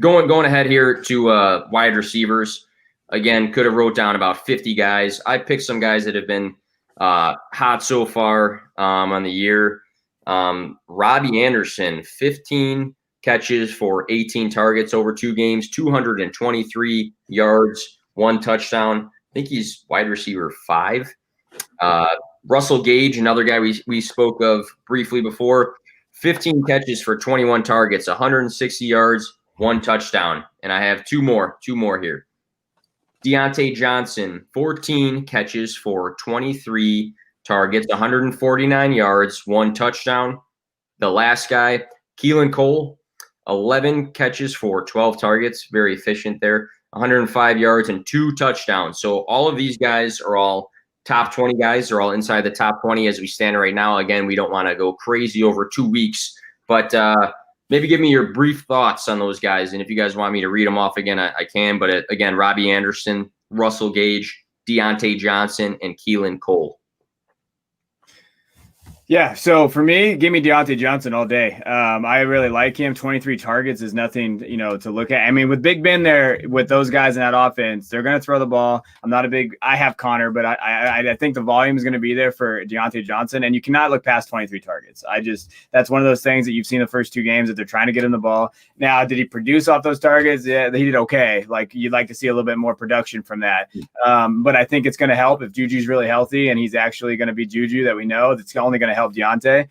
Going ahead here to wide receivers. Again, could have wrote down about 50 guys. I picked some guys that have been hot so far on the year. Robbie Anderson, 15 catches for 18 targets over 2 games, 223 yards, 1 touchdown. I think he's wide receiver 5. Russell Gage, another guy we spoke of briefly before, 15 catches for 21 targets, 160 yards, 1 touchdown. And I have two more here. Deontay Johnson, 14 catches for 23 targets, 149 yards, 1 touchdown. The last guy, Keelan Cole, 11 catches for 12 targets, very efficient there, 105 yards and 2 touchdowns. So all of these guys are all top 20 guys. They're all inside the top 20 as we stand right now. Again, we don't want to go crazy over 2 weeks, but maybe give me your brief thoughts on those guys. And if you guys want me to read them off again, I can. But again, Robbie Anderson, Russell Gage, Deontay Johnson, and Keelan Cole. Yeah, so for me, give me Deontay Johnson all day. I really like him. 23 targets is nothing, to look at. I mean, with Big Ben there, with those guys in that offense, they're going to throw the ball. I have Connor, but I think the volume is going to be there for Deontay Johnson, and you cannot look past 23 targets. That's one of those things that you've seen the first 2 games that they're trying to get him the ball. Now, did he produce off those targets? Yeah, he did okay. Like, you'd like to see a little bit more production from that. But I think it's going to help if Juju's really healthy and he's actually going to be Juju that we know. That's only going to help Deontay.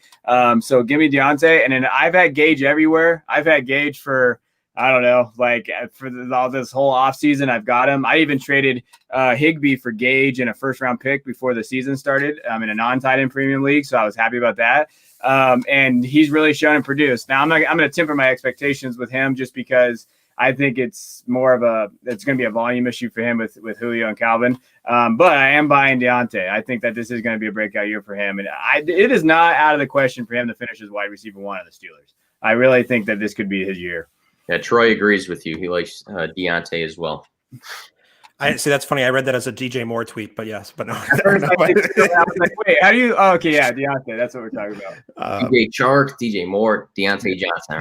So give me Deontay. And then I've had Gage everywhere. I've had Gage for, I don't know, like for all this whole offseason, I've got him. I even traded Higbee for Gage in a first-round pick before the season started in a non-tight end premium league, so I was happy about that. And he's really shown and produced. Now, I'm going to temper my expectations with him just because I think it's going to be a volume issue for him with Julio and Calvin. But I am buying Deontay. I think that this is going to be a breakout year for him. And it is not out of the question for him to finish as wide receiver 1 of the Steelers. I really think that this could be his year. Yeah, Troy agrees with you. He likes Deontay as well. I see. That's funny. I read that as a DJ Moore tweet, but yes, but no. I was like, wait, how do you? Oh, okay, yeah, Deontay. That's what we're talking about. DJ Chark, DJ Moore, Deontay Johnson. All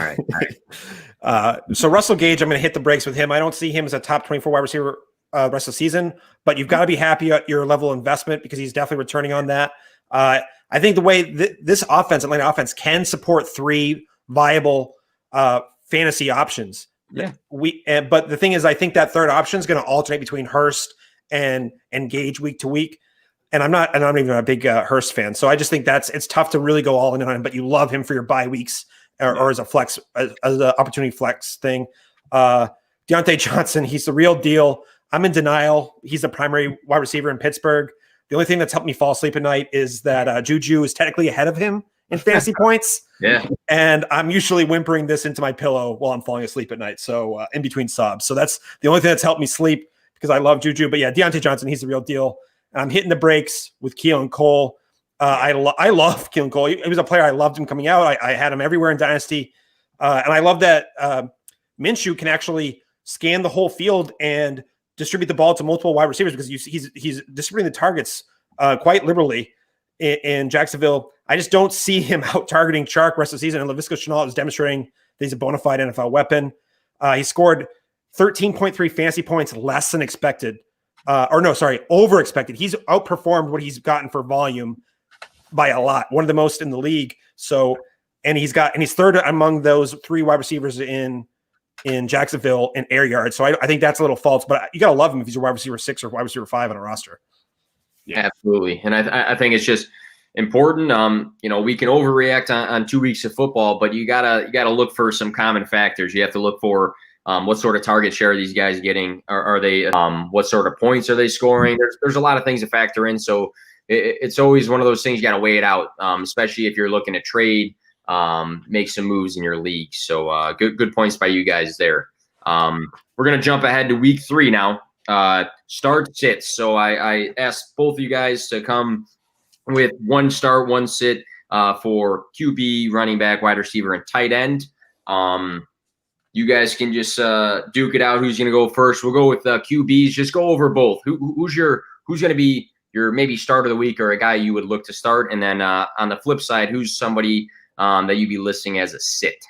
right. So Russell Gage, I'm going to hit the brakes with him. I don't see him as a top 24 wide receiver rest of the season, but you've got to be happy at your level of investment because he's definitely returning on that. I think the way this offense, Atlanta offense, can support 3 viable fantasy options. Yeah. But the thing is, I think that third option is going to alternate between Hurst and Gage week to week. And I'm not even a big Hurst fan. So I just think it's tough to really go all in on him, but you love him for your bye weeks or as a flex, as an opportunity flex thing. Deontay Johnson, he's the real deal. I'm in denial. He's the primary wide receiver in Pittsburgh. The only thing that's helped me fall asleep at night is that Juju is technically ahead of him in fantasy points. Yeah. And I'm usually whimpering this into my pillow while I'm falling asleep at night. So in between sobs. So that's the only thing that's helped me sleep because I love Juju. But yeah, Deontay Johnson, he's the real deal. I'm hitting the brakes with Keelan Cole. I love Keelan Cole. He was a player. I loved him coming out. I had him everywhere in Dynasty. And I love that Minshew can actually scan the whole field and distribute the ball to multiple wide receivers because he's distributing the targets quite liberally in Jacksonville. I just don't see him out targeting Chark rest of the season. And Laviska Shenault is demonstrating that he's a bona fide NFL weapon. He scored 13.3 fantasy points less than expected. Over expected. He's outperformed what he's gotten for volume by a lot. One of the most in the league. So, and he's third among those 3 wide receivers in Jacksonville in air yards. So I think that's a little false, but you got to love him if he's a wide receiver 6 or wide receiver 5 on a roster. Yeah, absolutely. And I think it's just important. We can overreact on 2 weeks of football, but you gotta look for some common factors. You have to look for what sort of target share are these guys getting? Are they what sort of points are they scoring? There's a lot of things to factor in. So it's always one of those things you got to weigh it out, especially if you're looking to trade, make some moves in your league. So good points by you guys there. We're gonna jump ahead to week 3 now. Start sits. So I asked both of you guys to come with 1 start, 1 sit for QB, running back, wide receiver, and tight end. You guys can just duke it out. Who's going to go first? We'll go with QBs. Just go over both. Who's going to be your maybe start of the week or a guy you would look to start? And then on the flip side, who's somebody that you'd be listing as a sit?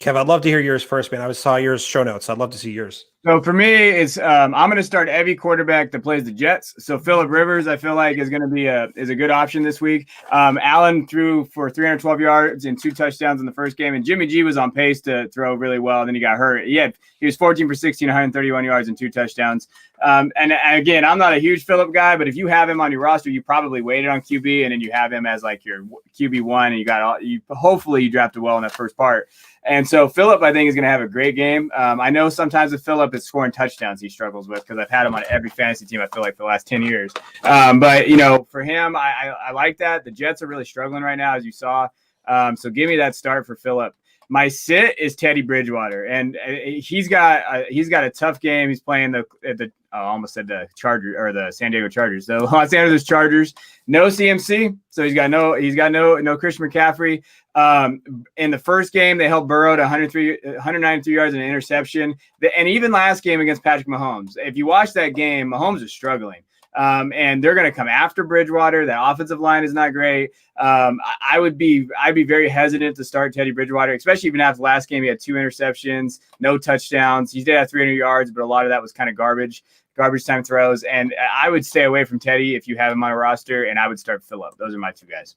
Kev, I'd love to hear yours first, man. I saw yours show notes. I'd love to see yours. So for me, it's I'm going to start every quarterback that plays the Jets. So Phillip Rivers, I feel like is going to be a good option this week. Allen threw for 312 yards and 2 touchdowns in the first game, and Jimmy G was on pace to throw really well. And then he got hurt. He was 14 for 16, 131 yards and 2 touchdowns. And again, I'm not a huge Phillip guy, but if you have him on your roster, you probably waited on QB, and then you have him as like your QB1, and hopefully you drafted well in that first part. And so Phillip, I think, is going to have a great game. I know sometimes with Phillip, it's scoring touchdowns he struggles with because I've had him on every fantasy team, I feel like, for the last 10 years. But, for him, I like that. The Jets are really struggling right now, as you saw. So give me that start for Phillip. My sit is Teddy Bridgewater, and he's got a tough game. He's playing I almost said the Chargers or the San Diego Chargers. The Los Angeles Chargers. No CMC, so he's got no Christian McCaffrey. In the first game, they held Burrow to 193 yards and an interception. And even last game against Patrick Mahomes, if you watch that game, Mahomes is struggling. And they're going to come after Bridgewater. That offensive line is not great. I'd be very hesitant to start Teddy Bridgewater, especially even after last game. He had 2 interceptions, no touchdowns. He did have 300 yards, but a lot of that was kind of garbage time throws. And I would stay away from Teddy if you have him on a roster, and I would start Phillip. Those are my 2 guys.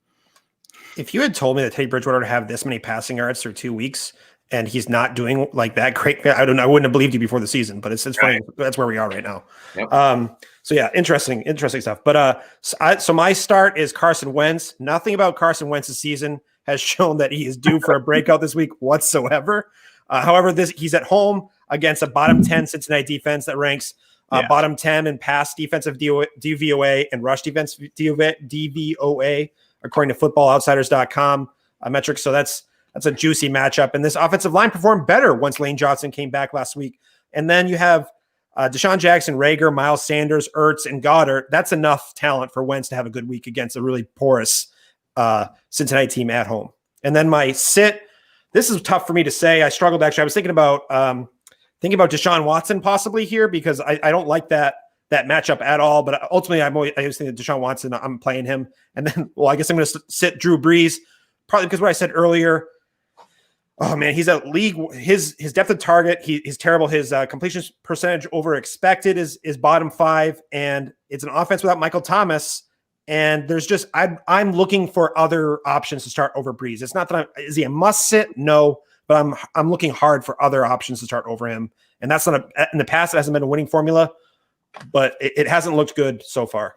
If you had told me that Teddy Bridgewater would have this many passing yards through 2 weeks and he's not doing like that great, I wouldn't have believed you before the season, but it's funny. That's where we are right now. Yep. So yeah, interesting stuff. But so my start is Carson Wentz. Nothing about Carson Wentz's season has shown that he is due for a breakout this week whatsoever. However, he's at home against a bottom 10 Cincinnati defense that ranks bottom 10 in pass defensive DVOA and rush defense DVOA, according to footballoutsiders.com metrics. So that's a juicy matchup. And this offensive line performed better once Lane Johnson came back last week. And then you have Deshaun Jackson, Rager, Miles Sanders, Ertz, and Goddard. That's enough talent for Wentz to have a good week against a really porous Cincinnati team at home. And then my sit, this is tough for me to say. I struggled, actually. I was thinking about Deshaun Watson possibly here because I don't like that matchup at all. But ultimately, I always think that Deshaun Watson, I'm playing him. And then, I guess I'm going to sit Drew Brees, probably because what I said earlier. Oh man, he's at league. His depth of target, he's terrible. His completion percentage over expected is bottom 5, and it's an offense without Michael Thomas. And there's just I'm looking for other options to start over Brees. It's not that is he a must sit? No, but I'm looking hard for other options to start over him. And that's not in the past. It hasn't been a winning formula, but it hasn't looked good so far.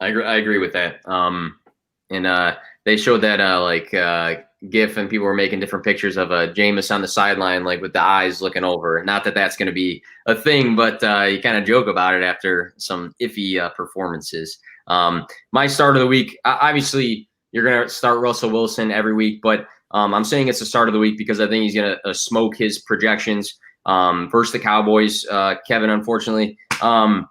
I agree with that. And they showed that GIF, and people were making different pictures of Jameis on the sideline, like with the eyes looking over. Not that that's going to be a thing, but you kind of joke about it after some iffy performances. My start of the week, obviously, you're going to start Russell Wilson every week, but I'm saying it's the start of the week because I think he's going to smoke his projections versus the Cowboys. Kevin, unfortunately. No,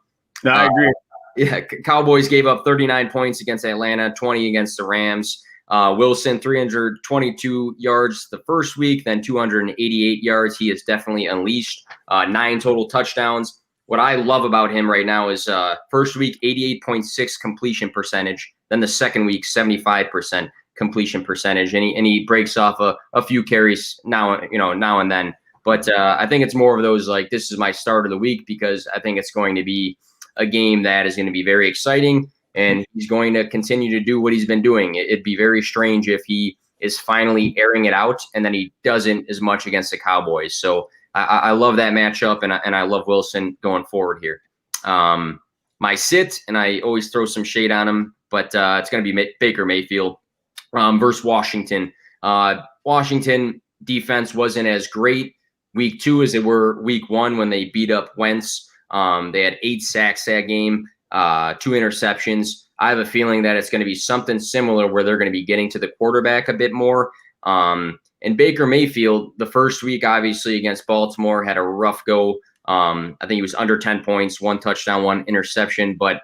I agree. Yeah, Cowboys gave up 39 points against Atlanta, 20 against the Rams. Wilson, 322 yards the first week, then 288 yards. He is definitely unleashed. 9 total touchdowns. What I love about him right now is first week, 88.6 completion percentage. Then the second week, 75% completion percentage. And he breaks off a few carries now and then. But I think it's more of those like, this is my start of the week because I think it's going to be a game that is going to be very exciting, and he's going to continue to do what he's been doing. It'd be very strange if he is finally airing it out and then he doesn't as much against the Cowboys. So I love that matchup, and I love Wilson going forward here. My sit, and I always throw some shade on him, but it's going to be Baker Mayfield versus Washington. Washington defense wasn't as great week 2 as they were week 1 when they beat up Wentz. They had 8 sacks that game, 2 interceptions. I have a feeling that it's going to be something similar where they're going to be getting to the quarterback a bit more. And Baker Mayfield, the first week, obviously, against Baltimore, had a rough go. I think he was under 10 points, 1 touchdown, 1 interception. But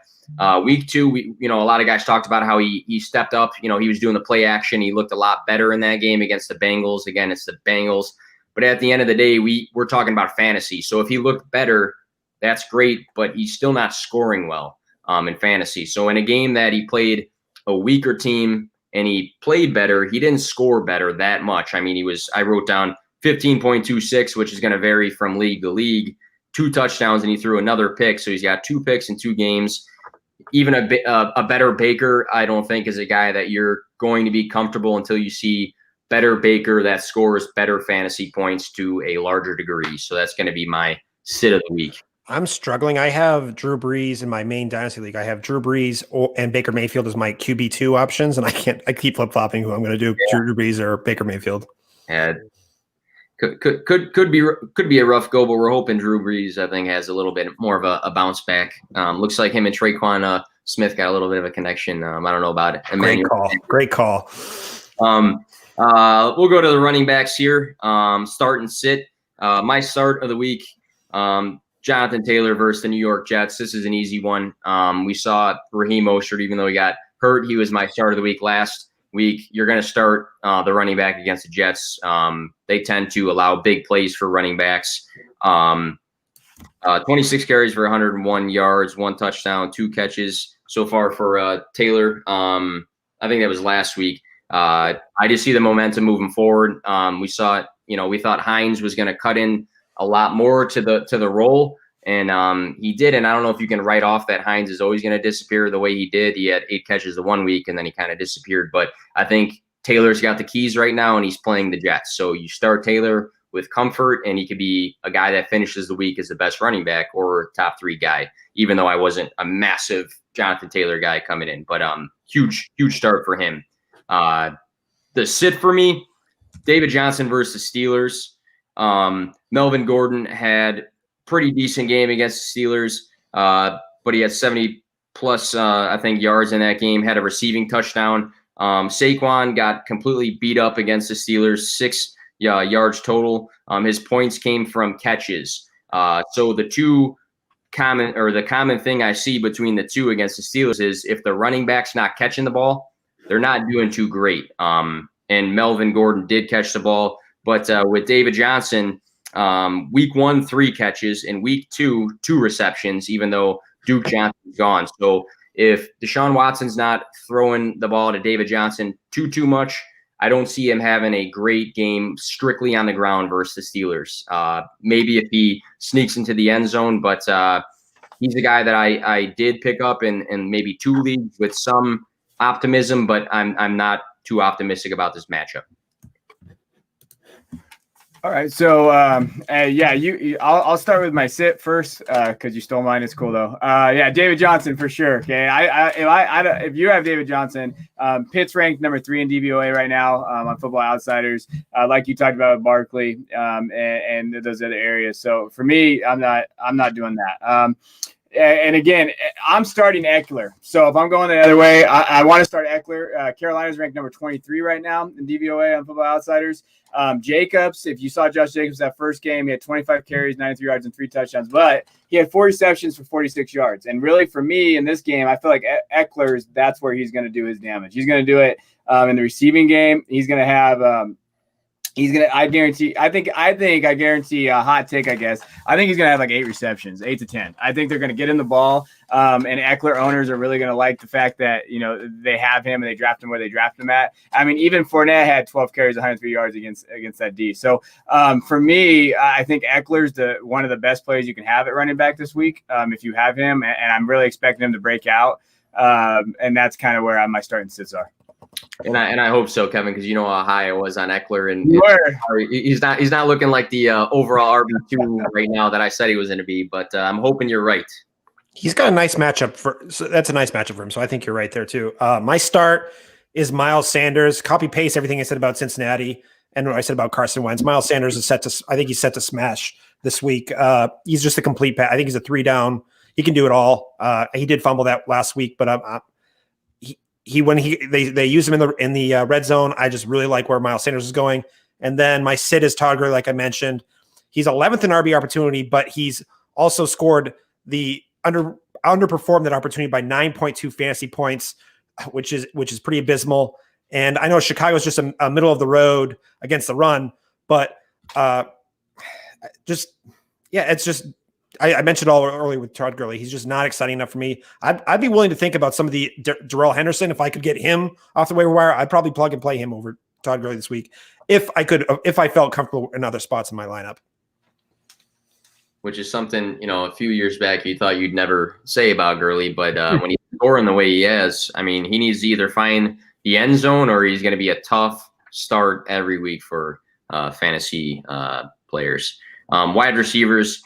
week 2, a lot of guys talked about how he stepped up. He was doing the play action. He looked a lot better in that game against the Bengals. Again, it's the Bengals. But at the end of the day, we're talking about fantasy. So if he looked better, that's great, but he's still not scoring well in fantasy. So in a game that he played a weaker team and he played better, he didn't score better that much. I mean, I wrote down 15.26, which is going to vary from league to league, 2 touchdowns, and he threw another pick. So he's got 2 picks in 2 games. Even a better Baker, I don't think, is a guy that you're going to be comfortable until you see better Baker that scores better fantasy points to a larger degree. So that's going to be my sit of the week. I'm struggling. I have Drew Brees in my main dynasty league. I have Drew Brees and Baker Mayfield as my QB2 options, and I keep flip-flopping who I'm going to do, Drew Brees or Baker Mayfield. Yeah, could be a rough go, but we're hoping Drew Brees, I think, has a little bit more of a bounce back. Looks like him and Traquan Smith got a little bit of a connection. I don't know about it. Great call. We'll go to the running backs here. Start and sit. My start of the week. Jonathan Taylor versus the New York Jets. This is an easy one. We saw Raheem Mostert, even though he got hurt. He was my start of the week last week. You're going to start the running back against the Jets. They tend to allow big plays for running backs. 26 carries for 101 yards, 1 touchdown, 2 catches so far for Taylor. I think that was last week. I just see the momentum moving forward. We saw it. We thought Hines was going to cut in a lot more to the role, and he did. And I don't know if you can write off that Hines is always going to disappear the way he did. He had 8 catches the 1 week, and then he kind of disappeared. But I think Taylor's got the keys right now, and he's playing the Jets. So you start Taylor with comfort, and he could be a guy that finishes the week as the best running back or top 3 guy, even though I wasn't a massive Jonathan Taylor guy coming in. But huge start for him. The sit for me, David Johnson versus the Steelers. Melvin Gordon had pretty decent game against the Steelers, but he had 70 plus, I think, yards in that game, had a receiving touchdown. Saquon got completely beat up against the Steelers, 6 yards total. His points came from catches. So the common thing I see between the two against the Steelers is if the running back's not catching the ball, they're not doing too great. And Melvin Gordon did catch the ball. But with David Johnson, week 1, 3 catches. In week 2, 2 receptions, even though Duke Johnson's gone. So if Deshaun Watson's not throwing the ball to David Johnson too much, I don't see him having a great game strictly on the ground versus the Steelers. Maybe if he sneaks into the end zone, but he's a guy that I did pick up in maybe 2 leagues with some optimism, but I'm not too optimistic about this matchup. All right, so I'll start with my sit first because you stole mine. It's cool though. David Johnson for sure. Okay, if you have David Johnson, Pitt's ranked number 3 in DVOA right now on Football Outsiders, like you talked about with Barkley and those other areas. So for me, I'm not doing that. And again, I'm starting Eckler. So if I'm going the other way, I want to start Eckler. Carolina's ranked number 23 right now in DVOA on Football Outsiders. Jacobs, if you saw Josh Jacobs that first game, he had 25 carries, 93 yards, and 3 touchdowns. But he had 4 receptions for 46 yards. And really, for me in this game, I feel like Eckler's, that's where he's going to do his damage. He's going to do it in the receiving game. He's going to have I guarantee a hot take, I guess. I think he's going to have like 8 receptions, 8 to 10. I think they're going to get him the ball. And Eckler owners are really going to like the fact that, they have him and they draft him where they draft him at. I mean, even Fournette had 12 carries, 103 yards against that D. So for me, I think Eckler's one of the best players you can have at running back this week if you have him. And I'm really expecting him to break out. And that's kind of where my starting sits are. And I hope so, Kevin, because you know how high I was on Eckler, and he's not looking like the overall RB2 right now that I said he was going to be. But I'm hoping you're right. He's got a nice matchup so that's a nice matchup for him. So I think you're right there too. My start is Miles Sanders. Copy paste everything I said about Cincinnati and what I said about Carson Wentz. Miles Sanders is I think he's set to smash this week. He's just a complete I think he's a 3 down. He can do it all. He did fumble that last week, but when they use him in the red zone, I just really like where Miles Sanders is going. And then my sit is Todd Gurley, like I mentioned. He's 11th in RB opportunity, but he's also scored the underperformed that opportunity by 9.2 fantasy points, which is pretty abysmal. And I know Chicago's just a middle of the road against the run, but it's just. I mentioned all earlier with Todd Gurley. He's just not exciting enough for me. I'd be willing to think about some of the Darrell Henderson. If I could get him off the waiver wire, I'd probably plug and play him over Todd Gurley this week. If I felt comfortable in other spots in my lineup. Which is something, a few years back you thought you'd never say about Gurley. But when he's scoring the way he is, I mean, he needs to either find the end zone or he's going to be a tough start every week for fantasy players. Wide receivers,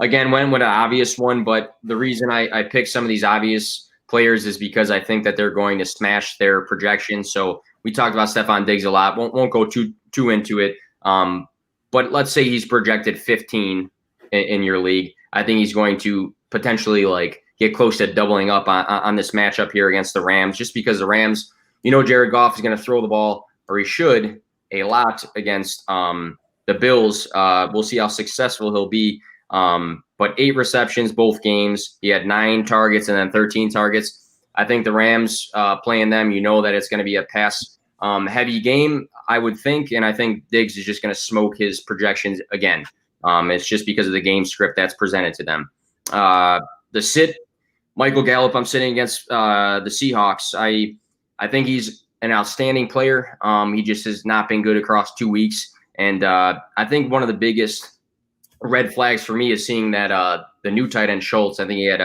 again, went with an obvious one, but the reason I picked some of these obvious players is because I think that they're going to smash their projections. So we talked about Stephon Diggs a lot. Won't go too into it. But let's say he's projected 15 in your league. I think he's going to potentially get close to doubling up on this matchup here against the Rams, just because the Rams, Jared Goff is going to throw the ball, or he should, a lot against the Bills. We'll see how successful he'll be. But 8 receptions both games. He had 9 targets and then 13 targets. I think the Rams playing them, that it's going to be a pass heavy game, I would think. And I think Diggs is just going to smoke his projections again. It's just because of the game script that's presented to them. The sit, Michael Gallup, I'm sitting against the Seahawks. I think he's an outstanding player. He just has not been good across 2 weeks. And I think one of the biggest red flags for me is seeing that the new tight end Schultz, I think he had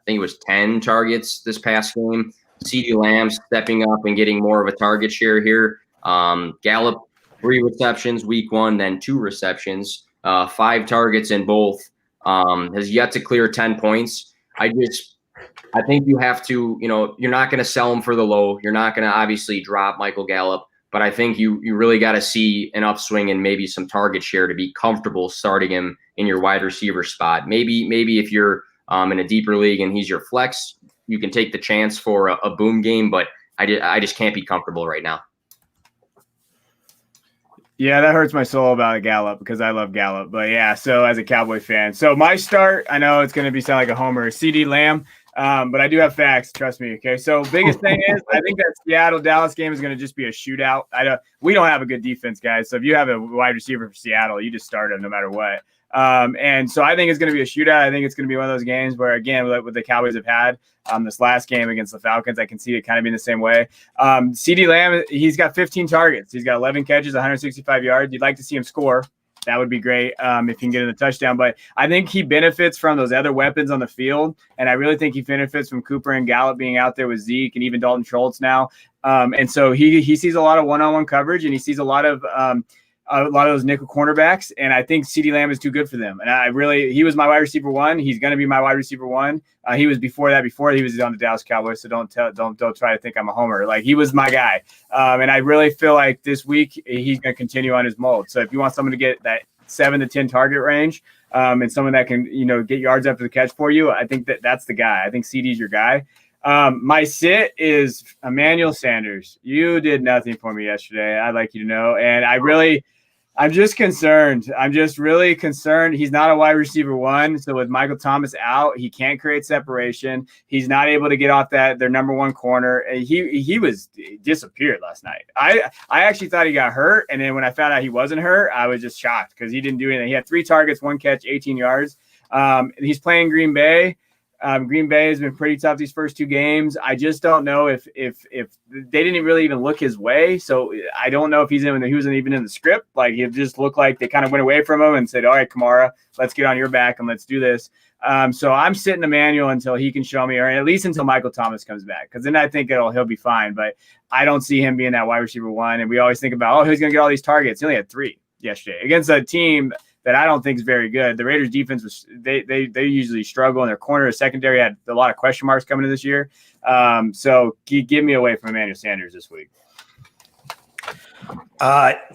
it was 10 targets this past game. CeeDee Lamb stepping up and getting more of a target share here. Gallup, 3 receptions week 1, then 2 receptions, 5 targets in both. Has yet to clear 10 points. I think you have to, you're not going to sell him for the low. You're not going to obviously drop Michael Gallup. But I think you really got to see an upswing and maybe some target share to be comfortable starting him in your wide receiver spot. Maybe if you're in a deeper league and he's your flex, you can take the chance for a boom game. But I just can't be comfortable right now. Yeah, that hurts my soul about Gallup because I love Gallup. But yeah, so as a Cowboy fan, so my start, I know it's going to sound like a homer, CeeDee Lamb. But I do have facts, trust me. Okay, so biggest thing is I think that Seattle-Dallas game is going to just be a shootout. We don't have a good defense, guys. So if you have a wide receiver for Seattle, you just start him no matter what. And so I think it's going to be a shootout. I think it's going to be one of those games where, again, what the Cowboys have had this last game against the Falcons, I can see it kind of being the same way. CeeDee Lamb, he's got 15 targets. He's got 11 catches, 165 yards. You'd like to see him score. That would be great if he can get in the touchdown. But I think he benefits from those other weapons on the field. And I really think he benefits from Cooper and Gallup being out there with Zeke and even Dalton Schultz now. And so he sees a lot of one-on-one coverage, and he sees a lot of those nickel cornerbacks. And I think CeeDee Lamb is too good for them. And he was my wide receiver 1. He's going to be my wide receiver 1. He was before he was on the Dallas Cowboys. So don't try to think I'm a homer. He was my guy. And I really feel like this week he's going to continue on his mold. So if you want someone to get that 7 to 10 target range, and someone that can, get yards after the catch for you, I think that's the guy. I think CD's your guy. My sit is Emmanuel Sanders. You did nothing for me yesterday, I'd like you to know. And I'm just concerned. I'm just really concerned. He's not a wide receiver one. So with Michael Thomas out, he can't create separation. He's not able to get off their number one corner. He disappeared last night. I actually thought he got hurt. And then when I found out he wasn't hurt, I was just shocked because he didn't do anything. He had 3 targets, 1 catch, 18 yards. He's playing Green Bay. Green Bay has been pretty tough these first 2 games. I just don't know if they didn't really even look his way. So I don't know if he wasn't even in the script. Like, it just looked like they kind of went away from him and said, all right, Kamara, let's get on your back and let's do this. So I'm sitting Emmanuel until he can show me, or at least until Michael Thomas comes back. Because then I think he'll be fine. But I don't see him being that wide receiver one. And we always think about, he's going to get all these targets. He only had 3 yesterday against a team that I don't think is very good. The Raiders defense was they usually struggle, and their corner secondary had a lot of question marks coming into this year. So give me away from Emmanuel Sanders this week.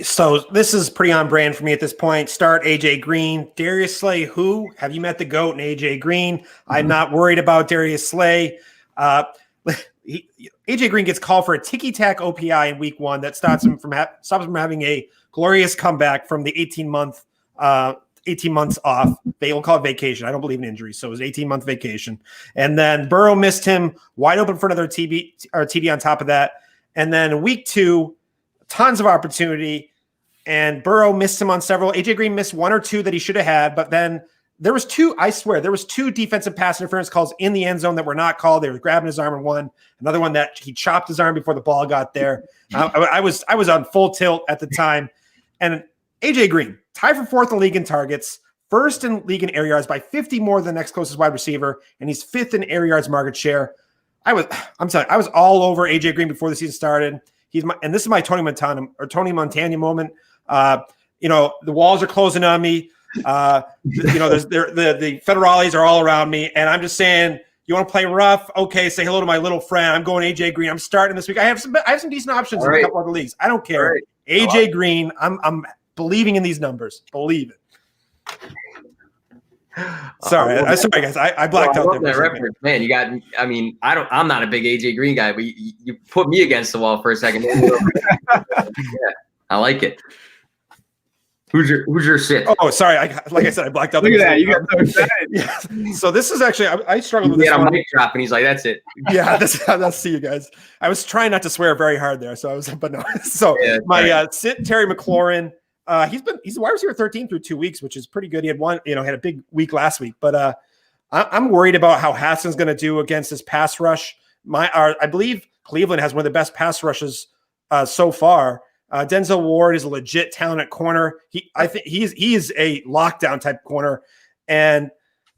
So this is pretty on brand for me at this point. Start AJ Green, Darius Slay. Who have you met the GOAT in AJ Green? Mm-hmm. I'm not worried about Darius Slay. AJ Green gets called for a ticky-tack OPI in week 1 that stops him from having a glorious comeback from the 18 months off. They will call it vacation. I don't believe in injuries, so it was 18-month vacation. And then Burrow missed him wide open for another TD on top of that. And then week 2, tons of opportunity, and Burrow missed him on several. AJ Green missed 1 or 2 that he should have had, but then there was 2. I swear there was 2 defensive pass interference calls in the end zone that were not called. They were grabbing his arm in one. Another one that he chopped his arm before the ball got there. I was on full tilt at the time, and AJ Green, tied for 4th in the league in targets, 1st in league in air yards by 50 more than the next closest wide receiver, and he's 5th in air yards market share. I was all over AJ Green before the season started. And this is my Tony Montana moment. The walls are closing on me. There's the federales are all around me, and I'm just saying, you want to play rough? Okay, say hello to my little friend. I'm going AJ Green. I'm starting this week. I have some decent options in a couple other leagues. I don't care. Right. AJ Green. I'm believing in these numbers. Believe it. Sorry, guys. I blacked out there. That reference, man. You got. I mean, I'm not a big AJ Green guy, but you put me against the wall for a second. Yeah, I like it. Who's your sit? Oh, sorry. Like I said, I blacked out. Look at that. You got so excited. Yeah. So this is actually I struggled with this. Yeah, a mic drop, and he's like, "That's it." Yeah, that's see you guys. I was trying not to swear very hard there, but no. So yeah, my sit Terry McLaurin. He's a wide receiver 13 through 2 weeks, which is pretty good. He had had a big week last week, but I'm worried about how Haskins going to do against this pass rush. I believe Cleveland has one of the best pass rushes so far. Denzel Ward is a legit talent at corner. I think he is a lockdown type corner, and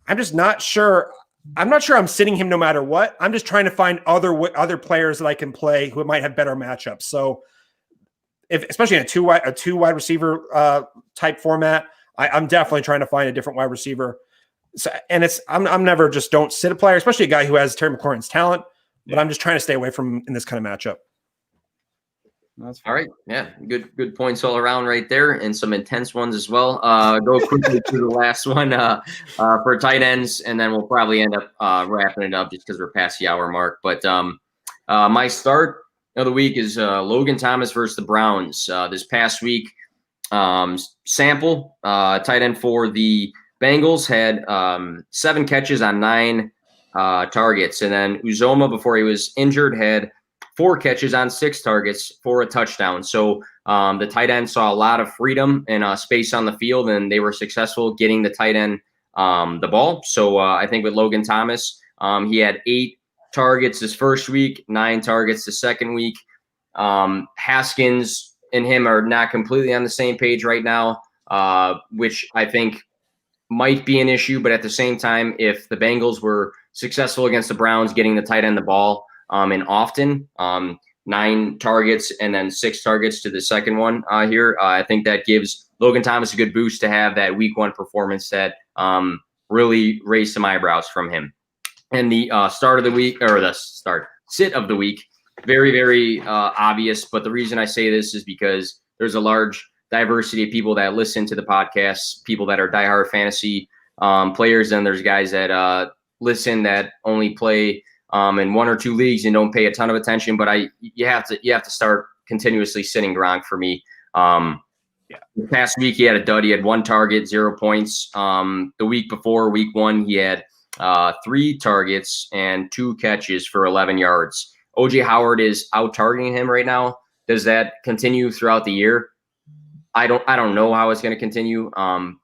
I'm just not sure. I'm not sure I'm sitting him no matter what. I'm just trying to find other players that I can play who might have better matchups. So, especially in a two wide receiver type format, I'm definitely trying to find a different wide receiver. So, and I'm never just don't sit a player, especially a guy who has Terry McLaurin's talent. But I'm just trying to stay away from him in this kind of matchup. All right. Yeah. Good points all around right there, and some intense ones as well. Go quickly to the last one for tight ends, and then we'll probably end up wrapping it up just because we're past the hour mark. But my start of the week is Logan Thomas versus the Browns. This past week, Sample, tight end for the Bengals, had 7 catches on 9 targets. And then Uzoma, before he was injured, had 4 catches on 6 targets for a touchdown. So the tight end saw a lot of freedom and space on the field, and they were successful getting the tight end the ball. So I think with Logan Thomas, he had 8 targets this first week, 9 targets the second week. Haskins and him are not completely on the same page right now, which I think might be an issue. But at the same time, if the Bengals were successful against the Browns getting the tight end the ball, and often 9 targets and then 6 targets to the second one here. I think that gives Logan Thomas a good boost to have that week 1 performance that really raised some eyebrows from him. And the sit of the week, very, very obvious. But the reason I say this is because there's a large diversity of people that listen to the podcast, people that are diehard fantasy players, and there's guys that listen that only play in 1 or 2 leagues and don't pay a ton of attention. But you have to start continuously sitting Gronk for me. The past week he had a dud. He had 1 target, 0 points. The week before, week 1, he had 3 targets and 2 catches for 11 yards. OJ Howard is out targeting him right now. Does that continue throughout the year? I don't know how it's going to continue.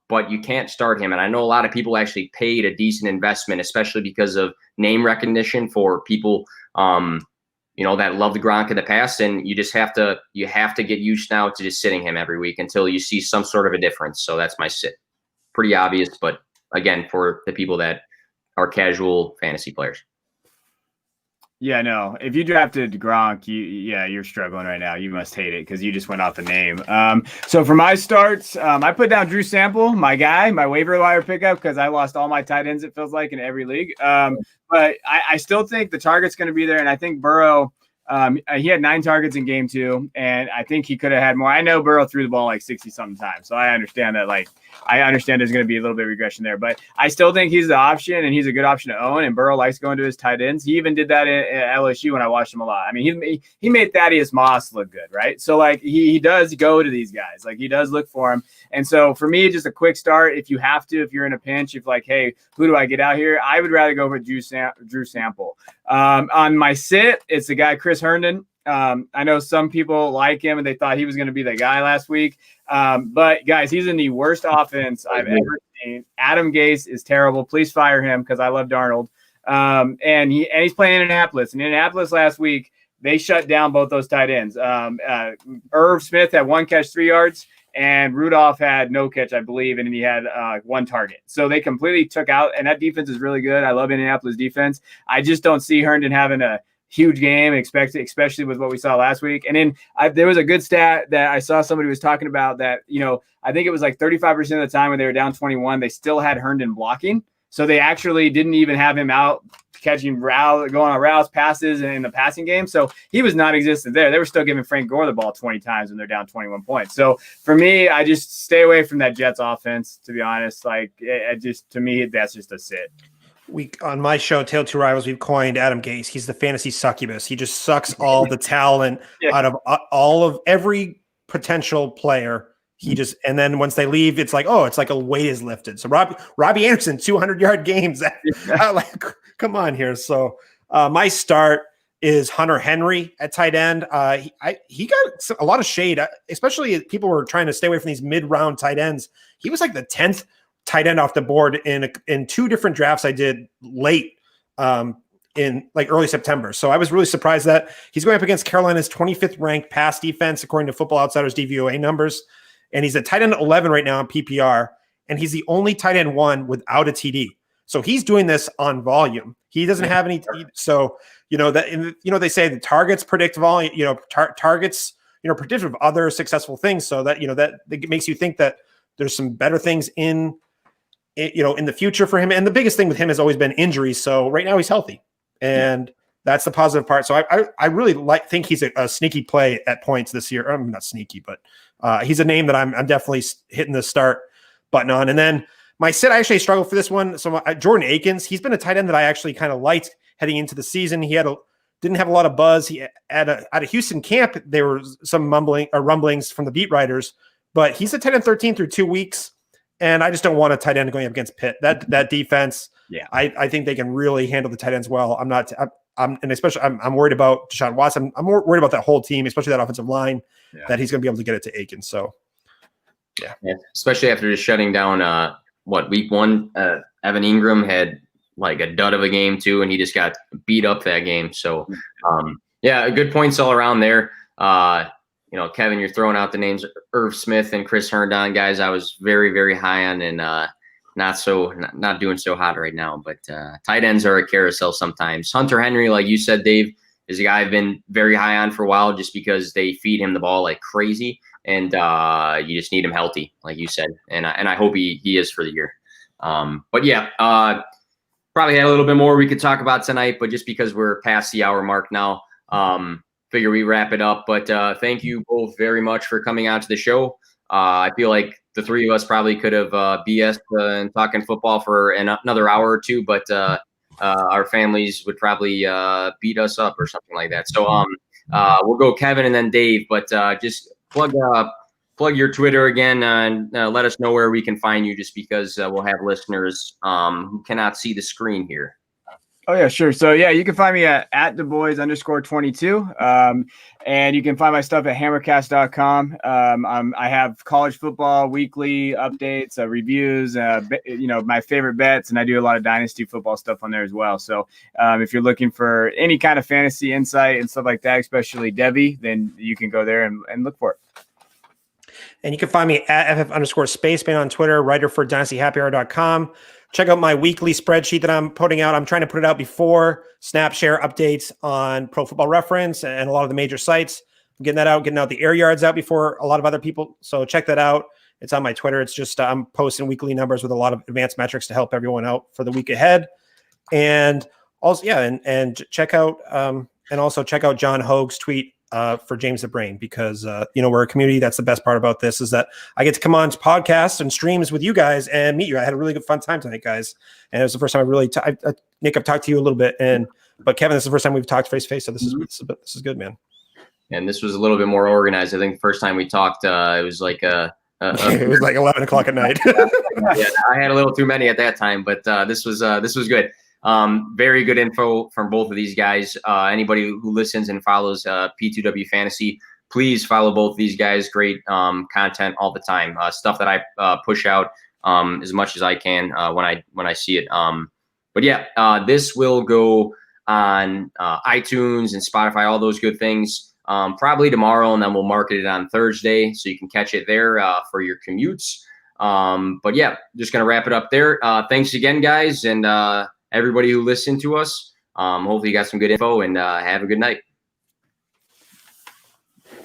But you can't start him. And I know a lot of people actually paid a decent investment, especially because of name recognition for people, that loved Gronk in the past. And you have to get used now to just sitting him every week until you see some sort of a difference. So that's my sit. Pretty obvious, but again, for the people that are casual fantasy players. Yeah, no. If you drafted Gronk, you're struggling right now. You must hate it because you just went off the name. So for my starts, I put down Drew Sample, my guy, my waiver wire pickup, because I lost all my tight ends, it feels like, in every league. But I still think the target's going to be there, and I think Burrow, he had 9 targets in game 2, and I think he could have had more. I know Burrow threw the ball like 60-something times, so I understand that. I understand there's going to be a little bit of regression there, but I still think he's the option, and he's a good option to own. And Burrow likes going to his tight ends. He even did that at LSU when I watched him a lot. I mean, he made Thaddeus Moss look good, right? So he does go to these guys, he does look for him. And so for me, just a quick start. If you have to, if you're in a pinch, hey, who do I get out here? I would rather go for Drew Sample. On my sit, it's the guy Chris Herndon. I know some people like him and they thought he was going to be the guy last week. But guys, he's in the worst offense I've ever seen. Adam Gase is terrible. Please fire him because I love Darnold. And he's playing in Indianapolis. In Indianapolis last week, they shut down both those tight ends. Irv Smith had 1 catch, 3 yards, and Rudolph had no catch, I believe, and he had 1 target. So they completely took out, and that defense is really good. I love Indianapolis defense. I just don't see Herndon having a huge game, especially with what we saw last week. And then there was a good stat that I saw somebody was talking about that, I think it was 35% of the time when they were down 21, they still had Herndon blocking. So they actually didn't even have him out catching going on routes, passes, and in the passing game. So he was non-existent there. They were still giving Frank Gore the ball 20 times when they're down 21 points. So for me, I just stay away from that Jets offense, to be honest. To me, that's just a sit. On my show, Tale of Two Rivals, we've coined Adam Gase. He's the fantasy succubus. He just sucks all the talent out of all of every potential player. And then once they leave, it's like a weight is lifted. So Robbie Anderson, 200-yard games. Come on here. So my start is Hunter Henry at tight end. He got a lot of shade, especially people were trying to stay away from these mid-round tight ends. He was like the 10th tight end off the board in 2 different drafts I did late in early September. So I was really surprised that he's going up against Carolina's 25th ranked pass defense, according to Football Outsiders DVOA numbers. And he's a tight end 11 right now in PPR. And he's the only tight end 1 without a TD. So he's doing this on volume. He doesn't have any. So, they say the targets predict volume, targets, predictive of other successful things. So that, that makes you think that there's some better things in the future for him. And the biggest thing with him has always been injuries. So right now he's healthy, and that's the positive part. So I really think he's a sneaky play at points this year. I'm not sneaky, but he's a name that I'm definitely hitting the start button on. And then my sit, I actually struggled for this one. So Jordan Akins, he's been a tight end that I actually kind of liked heading into the season. He didn't have a lot of buzz. He at a Houston camp, there were some rumblings from the beat writers, but he's a tight end 13 through 2 weeks. And I just don't want a tight end going up against Pitt. That defense, I think they can really handle the tight ends well. I'm worried about Deshaun Watson. I'm more worried about that whole team, especially that offensive line, that he's going to be able to get it to Akins. So, yeah. Especially after just shutting down week 1, Evan Ingram had a dud of a game too, and he just got beat up that game. So, good points all around there. Kevin, you're throwing out the names Irv Smith and Chris Herndon, guys I was very, very high on, and not doing so hot right now. But tight ends are a carousel sometimes. Hunter Henry, like you said, Dave, is a guy I've been very high on for a while just because they feed him the ball like crazy, and you just need him healthy, like you said. And I hope he is for the year. Probably had a little bit more we could talk about tonight, but just because we're past the hour mark now, figure we wrap it up. But thank you both very much for coming out to the show. I feel like the three of us probably could have BS and talking football for another hour or two, but our families would probably beat us up or something like that. So we'll go Kevin and then Dave, but just plug your Twitter again and let us know where we can find you, just because we'll have listeners who cannot see the screen here. Oh, yeah, sure. So, yeah, you can find me at @DuBois_22. And you can find my stuff at hammercast.com. I have college football weekly updates, reviews, my favorite bets, and I do a lot of dynasty football stuff on there as well. So if you're looking for any kind of fantasy insight and stuff like that, especially Debbie, then you can go there and look for it. And you can find me at FF_Spaceman on Twitter, writer for dynastyhappyhour.com. Check out my weekly spreadsheet that I'm putting out. I'm trying to put it out before snap share updates on Pro Football Reference and a lot of the major sites. I'm getting out the air yards out before a lot of other people. So check that out. It's on my Twitter. It's just I'm posting weekly numbers with a lot of advanced metrics to help everyone out for the week ahead. And also, and check out check out John Hogue's tweet for James the Brain, because we're a community. That's the best part about this, is that I get to come on to podcasts and streams with you guys and meet you. I had a really good fun time tonight, guys, and it was the first time I really Nick, I've talked to you a little bit, but Kevin, this is the first time we've talked face to face, so this is good, man. And this was a little bit more organized. I think the first time we talked, it was like it was like 11 o'clock at night. Yeah, I had a little too many at that time, but this was good. Very good info from both of these guys. Anybody who listens and follows P2W Fantasy, please follow both of these guys. Great content all the time. Stuff that I push out as much as I can when I see it. But yeah, this will go on iTunes and Spotify, all those good things, probably tomorrow, and then we'll market it on Thursday so you can catch it there for your commutes. But yeah, just gonna wrap it up there. Thanks again, guys, and everybody who listened to us. Hopefully you got some good info, and have a good night.